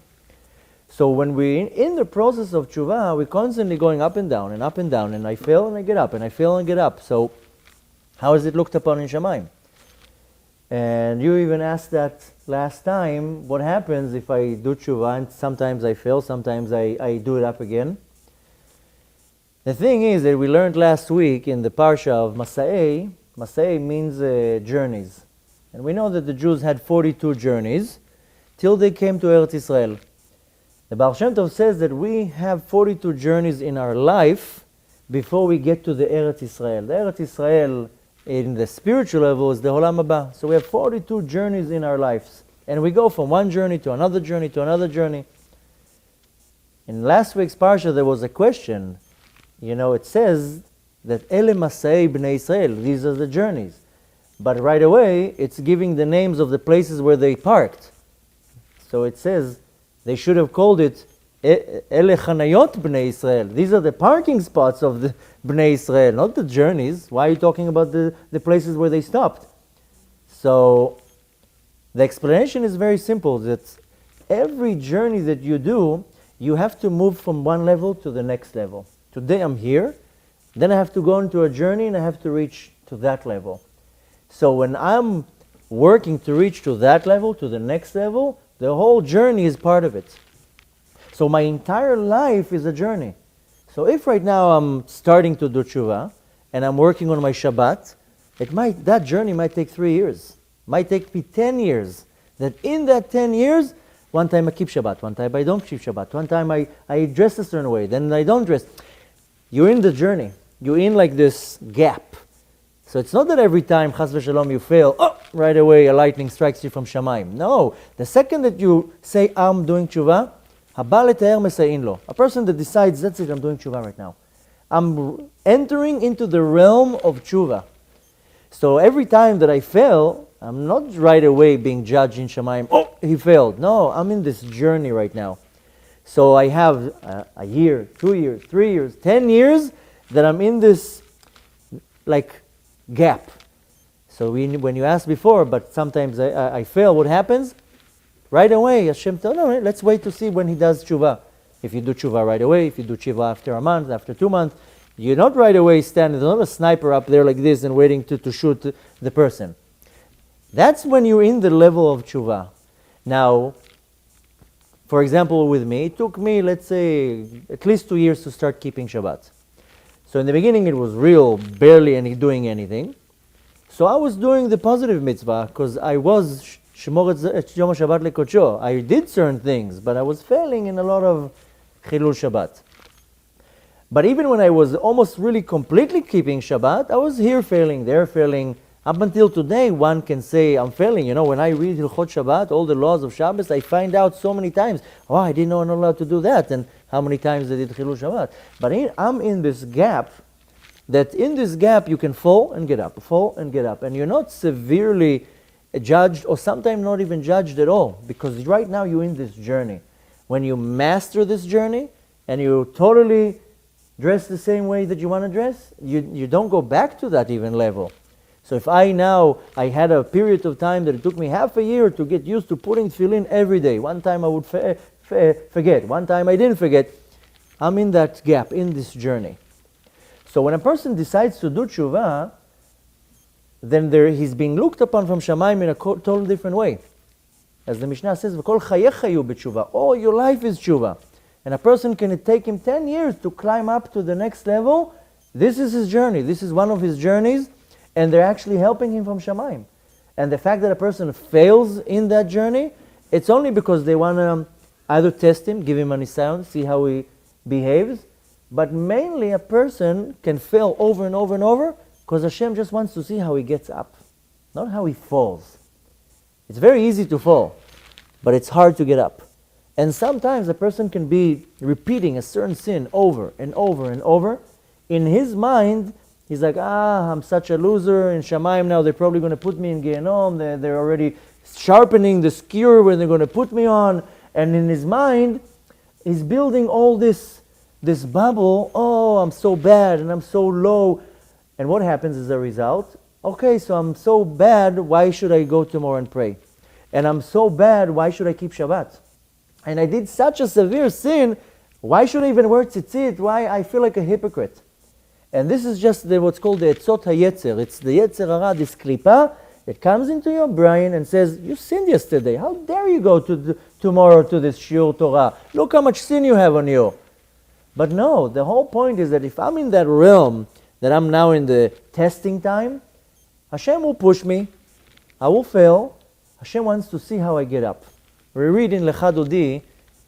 So when we're in the process of tshuva, we're constantly going up and down, and I fail and I get up, and I fail and get up. So how is it looked upon in Shamayim? And you even asked that last time, what happens if I do tshuva and sometimes I fail, sometimes I do it up again? The thing is that we learned last week in the parsha of Masa'ei. Masa'ei means journeys. And we know that the Jews had 42 journeys till they came to Eretz Israel. The Baal Shem Tov says that we have 42 journeys in our life before we get to the Eretz Israel. The Eretz Israel in the spiritual level is the Olam Haba. So we have 42 journeys in our lives. And we go from one journey to another journey to another journey. In last week's parsha there was a question. It says that Ele Masa'ei Bnei Israel, these are the journeys. But right away it's giving the names of the places where they parked. So it says they should have called it Ele Chanayot Bnei Israel. These are the parking spots of the Bnei Israel, not the journeys. Why are you talking about the places where they stopped? So the explanation is very simple, that every journey that you do, you have to move from one level to the next level. Today I'm here, then I have to go into a journey and I have to reach to that level. So when I'm working to reach to that level, to the next level, the whole journey is part of it. So my entire life is a journey. So if right now I'm starting to do tshuva and I'm working on my Shabbat, that journey might take 3 years, might take me 10 years. That in that 10 years, one time I keep Shabbat, one time I don't keep Shabbat, one time I dress a certain way, then I don't dress. You're in the journey. You're in like this gap. So it's not that every time, chas v'shalom, you fail, right away a lightning strikes you from Shamayim. No. The second that you say, I'm doing tshuva, haba leta'er mesayin lo. A person that decides, that's it, I'm doing tshuva right now. I'm entering into the realm of tshuva. So every time that I fail, I'm not right away being judged in Shamayim, he failed. No, I'm in this journey right now. So I have a year, 2 years, 3 years, 10 years that I'm in this gap. So when you asked before, but sometimes I fail, what happens? Right away, Hashem tells, no, let's wait to see when he does tshuva. If you do tshuva right away, if you do tshuva after a month, after 2 months, you're not right away standing, there's not a sniper up there like this and waiting to shoot the person. That's when you're in the level of tshuva. Now, for example, with me, it took me, let's say, at least 2 years to start keeping Shabbat. So in the beginning it was barely doing anything. So I was doing the positive mitzvah, because I was Shemor et Yom HaShabbat lekodsho. I did certain things, but I was failing in a lot of Chilul Shabbat. But even when I was almost really completely keeping Shabbat, I was here failing, there failing. Up until today, one can say, I'm failing. When I read Hilchot Shabbat, all the laws of Shabbos, I find out so many times, I didn't know I'm not allowed to do that, and how many times I did Chilul Shabbat. But I'm in this gap, that in this gap you can fall and get up, and you're not severely judged, or sometimes not even judged at all, because right now you're in this journey. When you master this journey, and you totally dress the same way that you want to dress, you don't go back to that even level. So if I had a period of time that it took me half a year to get used to putting tefillin every day. One time I would forget, one time I didn't forget. I'm in that gap, in this journey. So So when a person decides to do tshuva, then he's being looked upon from Shamayim in a total different way. As the Mishnah says, "V'kol chayecha yu b'tshuva." All your life is tshuva. And a person can take him 10 years to climb up to the next level. This is his journey. This is one of his journeys. And they're actually helping him from Shamayim. And the fact that a person fails in that journey, it's only because they want to either test him, give him a nisayon, see how he behaves. But mainly a person can fail over and over and over because Hashem just wants to see how he gets up, not how he falls. It's very easy to fall, but it's hard to get up. And sometimes a person can be repeating a certain sin over and over and over. In his mind, he's like, I'm such a loser. In Shamayim now, they're probably going to put me in Gehenom. They're already sharpening the skewer where they're going to put me on. And in his mind, he's building all this bubble. Oh, I'm so bad and I'm so low. And what happens as a result? Okay, so I'm so bad, why should I go tomorrow and pray? And I'm so bad, why should I keep Shabbat? And I did such a severe sin, why should I even wear tzitzit? Why I feel like a hypocrite? And this is just what's called the etzot hayetzer. It's the yetzer hara, this klipa, that comes into your brain and says, you sinned yesterday. How dare you go tomorrow to this shiur Torah? Look how much sin you have on you. But no, the whole point is that if I'm in that realm, that I'm now in the testing time, Hashem will push me, I will fail. Hashem wants to see how I get up. We read in Lecha Dodi,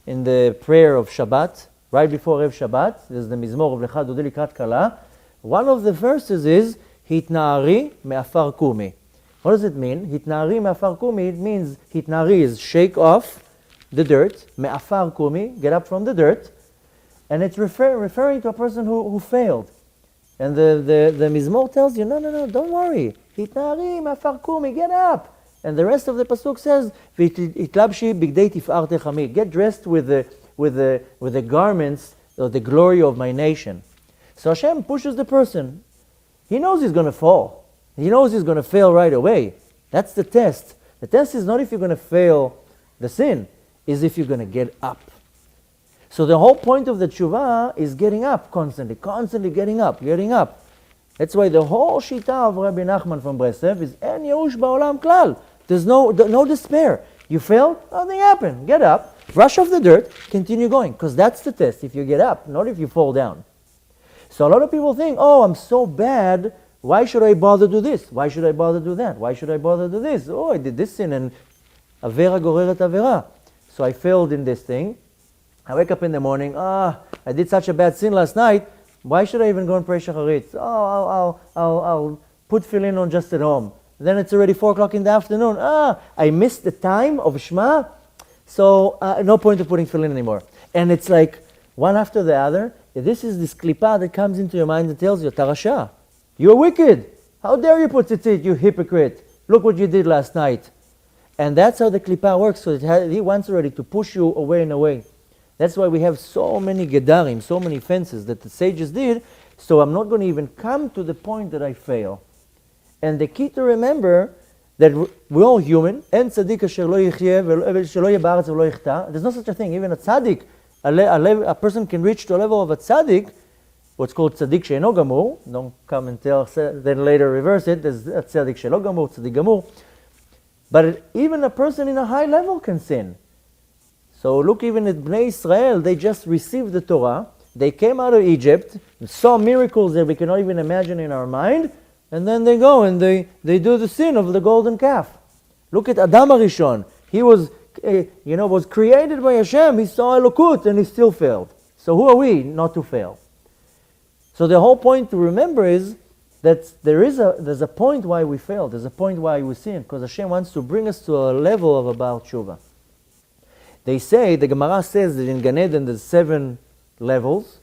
in the prayer of Shabbat, right before Erev Shabbat, there's the Mizmor of Lecha Dodi Likrat Kala. One of the verses is, Hitna'ari me'afar kumi. What does it mean? Hitna'ari me'afar kumi, it means, Hitna'ari is shake off the dirt, me'afar kumi, get up from the dirt, and it's referring to a person who failed. And the Mizmor tells you, no, don't worry. Hitna'ari me'afar kumi, get up. And the rest of the pasuk says, "V'itlabshi bigdei tif'artech chami." Get dressed with the garments of the glory of my nation. So Hashem pushes the person. He knows he's going to fall. He knows he's going to fail right away. That's the test. The test is not if you're going to fail the sin, is if you're going to get up. So the whole point of the tshuva is getting up constantly getting up. That's why the whole shita of Rabbi Nachman from Breslev is En Yehush Ba'olam Klal. There's no despair. You failed? Nothing happened. Get up, brush off the dirt, continue going. Because that's the test, if you get up, not if you fall down. So a lot of people think, I'm so bad, why should I bother do this? Why should I bother do that? Why should I bother do this? I did this sin and Avera goreret Avera. So I failed in this thing. I wake up in the morning, I did such a bad sin last night, why should I even go and pray shacharit? I'll put tefillin on just at home. Then it's already 4 o'clock in the afternoon. I missed the time of Shema, so no point of putting tefillin anymore. And it's like one after the other. This is this klipa that comes into your mind that tells you, Tarasha, you're wicked. How dare you put tzitzit, you hypocrite. Look what you did last night. And that's how the klipa works. So he wants already to push you away and away. That's why we have so many gedarim, so many fences that the sages did, so I'm not going to even come to the point that I fail. And the key to remember that we're all human, and tzaddik asher lo yichyeh shelo yeh ba'aretz v'lo yichta. There's no such a thing. Even a tzaddik, a person can reach to a level of a tzaddik, what's called tzaddik she'eno gamur. Don't come and tell, then later reverse it. There's a tzaddik she'lo gamur, tzaddik gamur. But even a person in a high level can sin. So look, even at Bnei Israel, they just received the Torah. They came out of Egypt, saw miracles that we cannot even imagine in our mind, and then they go and they do the sin of the golden calf. Look at Adam HaRishon. He was created by Hashem. He saw Elokut and he still failed. So who are we not to fail? So the whole point to remember is that there's a point why we fail. There's a point why we sin, because Hashem wants to bring us to a level of a Baal Tshuva. They say, the Gemara says that in Gan Eden there's 7 levels,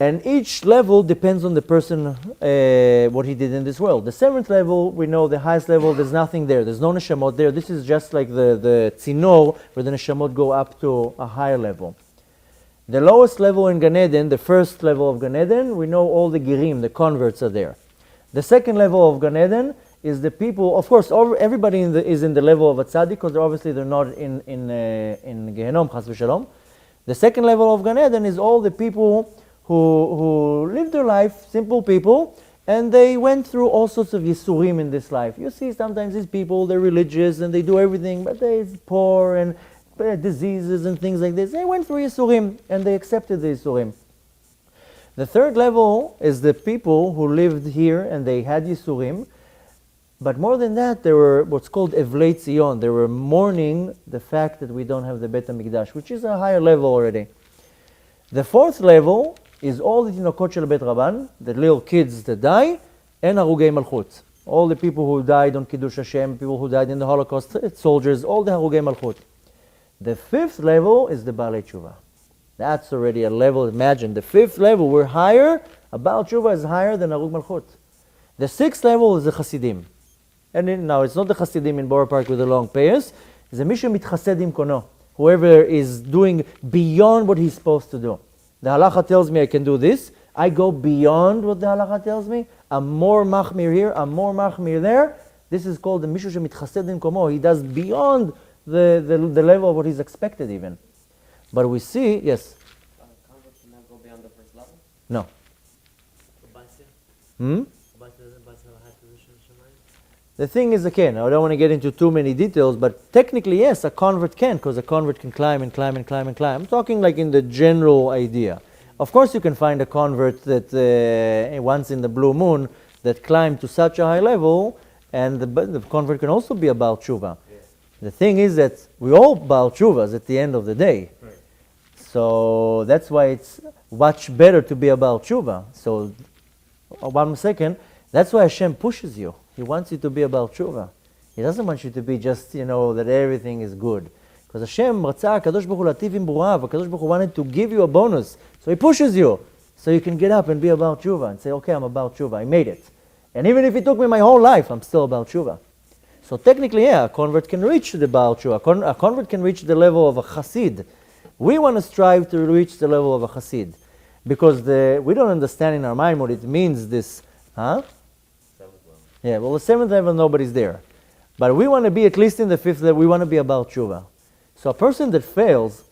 and each level depends on the person, what he did in this world. The 7th level, we know the highest level, there's nothing there. There's no neshamot there. This is just like the tzinor, where the neshamot go up to a higher level. The lowest level in Gan Eden, the first level of Gan Eden, we know all the girim, the converts are there. The second level of Gan Eden is the people, of course, everybody is in the level of a tzaddik, because obviously they're not in Gehenom, chas v'shalom. The second level of Gan Eden is all the people who lived their life, simple people, and they went through all sorts of yisurim in this life. You see sometimes these people, they're religious and they do everything, but they're poor and diseases and things like this. They went through yisurim and they accepted the yisurim. The third level is the people who lived here and they had yisurim, but more than that, they were what's called Evlei Tzion. They were mourning the fact that we don't have the Beit HaMikdash, which is a higher level already. The fourth level is all the Tinokot Shel Bet Rabban, the little kids that die, and Harugei Malchut. All the people who died on Kiddush Hashem, people who died in the Holocaust, soldiers, all the Harugei Malchut. The fifth level is the Baalei Tshuva. That's already a level, imagine, the fifth level, we're higher, a Baal Tshuva is higher than Harug Malchut. The sixth level is the Chasidim. And now it's not the Chasidim in Borough Park with the long payas, it's the Mishu Mitchasedim Kono. Whoever is doing beyond what he's supposed to do. The halacha tells me I can do this. I go beyond what the halacha tells me. I'm more machmir here, I'm more machmir there. This is called the Mishu Mitchasedim Komo. He does beyond the level of what is expected even. But we see, yes? Convert cannot go beyond the first level? No. Baisya doesn't have a high position in Shemayim? The thing is, again, I don't want to get into too many details, but technically, yes, a convert can, because a convert can climb and climb and climb and climb. I'm talking like in the general idea. Of course, you can find a convert that once in the blue moon that climbed to such a high level, and the convert can also be a Baal Tshuva. Yeah. The thing is that we all Baal Tshuvas at the end of the day. Right. So that's why it's much better to be a Baal Tshuva. So, 1 second, that's why Hashem pushes you. He wants you to be a Baal Tshuva. He doesn't want you to be just, that everything is good. Because Hashem, Ratzah, Kadosh Baruch Hu Lativ im Burav, Kadosh Baruch Hu wanted to give you a bonus. So He pushes you. So you can get up and be a Baal Tshuva and say, okay, I'm a Baal Tshuva, I made it. And even if it took me my whole life, I'm still a Baal Tshuva. So technically, yeah, a convert can reach the Baal Tshuva. A convert can reach the level of a Chassid. We want to strive to reach the level of a Chassid. Because we don't understand in our mind what it means, this, huh? Yeah, well, the seventh level, nobody's there. But we want to be, at least in the fifth level, we want to be a Baal Tshuva. So a person that fails,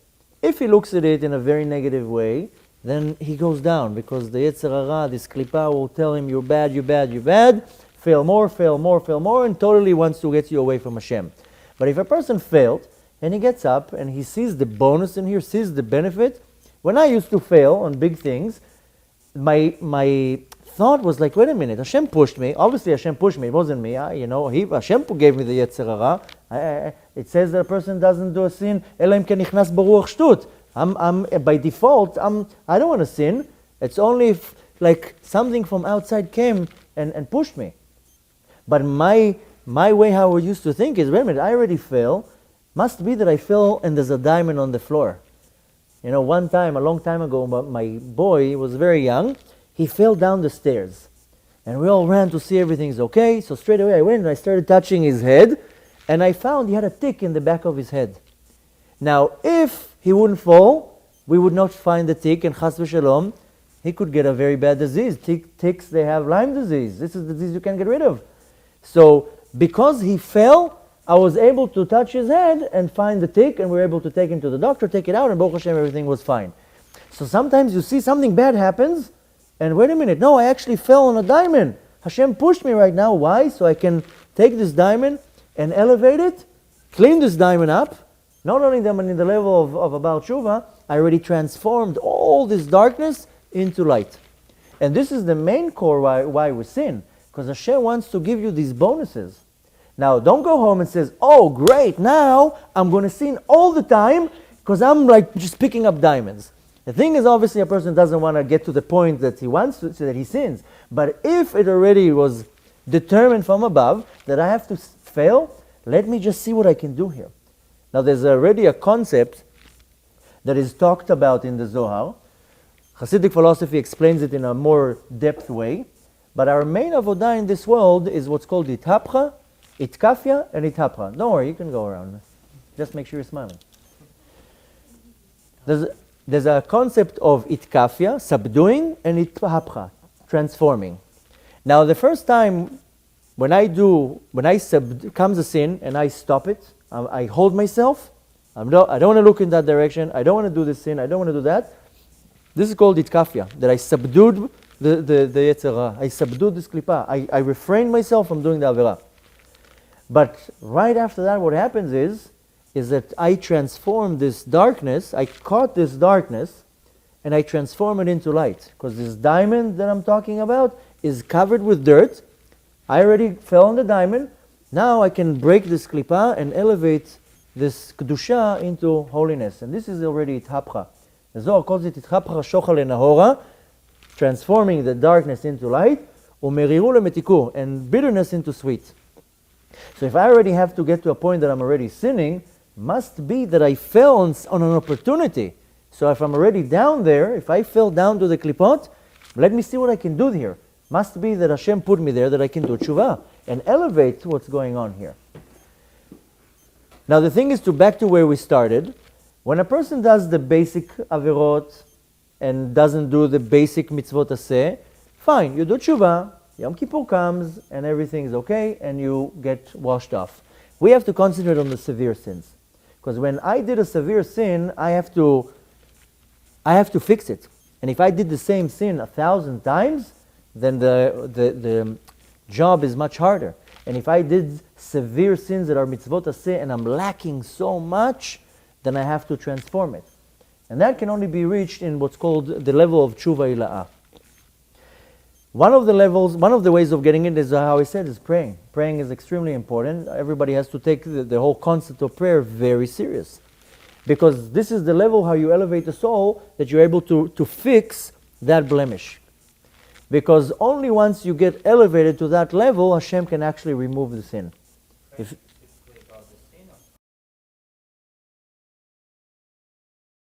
if he looks at it in a very negative way, then he goes down, because the Yetzer Hara, this Klippa, will tell him, you're bad, you're bad, you're bad, fail more, fail more, fail more, and totally wants to get you away from Hashem. But if a person failed, and he gets up, and he sees the bonus in here, sees the benefit, when I used to fail on big things, my thought was like, wait a minute, Hashem pushed me. Obviously Hashem pushed me, it wasn't me. Hashem gave me the Yetzer Hara. It says that a person doesn't do a sin, Ela im ken nichnas baruach shtut. I'm by default, I don't want to sin. It's only if like something from outside came and pushed me. But my way how I used to think is, wait a minute, I already fell. Must be that I fell and there's a diamond on the floor. One time, a long time ago, my boy was very young. He fell down the stairs. And we all ran to see everything's okay. So straight away I went and I started touching his head. And I found he had a tick in the back of his head. Now, if he wouldn't fall, we would not find the tick, and chas v'shalom, he could get a very bad disease. Ticks, they have Lyme disease. This is the disease you can't get rid of. So, because he fell, I was able to touch his head and find the tick, and we were able to take him to the doctor, take it out, and Baruch Hashem, everything was fine. So sometimes you see something bad happens, and wait a minute, no, I actually fell on a diamond. Hashem pushed me right now. Why? So I can take this diamond and elevate it, clean this diamond up. Not only that, but in the level of a Baal Tshuva, I already transformed all this darkness into light. And this is the main core why we sin. Because Hashem wants to give you these bonuses. Now, don't go home and say, oh, great, now I'm going to sin all the time because I'm like just picking up diamonds. The thing is, obviously, a person doesn't want to get to the point that he wants to, so that he sins. But if it already was determined from above that I have to fail, let me just see what I can do here. Now, there's already a concept that is talked about in the Zohar. Hasidic philosophy explains it in a more depth way. But our main avodah in this world is what's called Ithapcha, Itkafia, and Ithapcha. Don't worry, you can go around. Just make sure you're smiling. There's a concept of Itkafia, subduing, and Ithapcha, transforming. Now, the first time when comes a sin and I stop it, I hold myself, I don't want to look in that direction, I don't want to do this sin, I don't want to do that. This is called itkafia, that I subdued the Yetzer Hara. I subdued this klipa. I refrained myself from doing the avera. But right after that, what happens is that I transform this darkness, I caught this darkness, and I transform it into light. Because this diamond that I'm talking about is covered with dirt. I already fell on the diamond. Now I can break this klipa and elevate this kedusha into holiness. And this is already Ithapcha. The Zohar calls it Ithapcha shocha lenahora, transforming the darkness into light, umeriru lemetikur, and bitterness into sweet. So if I already have to get to a point that I'm already sinning, must be that I fell on an opportunity. So if I'm already down there, if I fell down to the klipot, let me see what I can do here. Must be that Hashem put me there that I can do tshuva and elevate what's going on here. Now the thing is, to back to where we started, when a person does the basic averot and doesn't do the basic mitzvot aseh, fine, you do tshuva, Yom Kippur comes and everything is okay and you get washed off. We have to concentrate on the severe sins. Because when I did a severe sin, I have to fix it. And if I did the same sin 1,000 times, then the job is much harder. And if I did severe sins that are mitzvot aseh and I'm lacking so much, then I have to transform it. And that can only be reached in what's called the level of tshuva ila'ah. One of the ways of getting it is, how I said, is praying. Praying is extremely important. Everybody has to take the whole concept of prayer very serious. Because this is the level how you elevate the soul, that you're able to fix that blemish. Because only once you get elevated to that level, Hashem can actually remove the sin.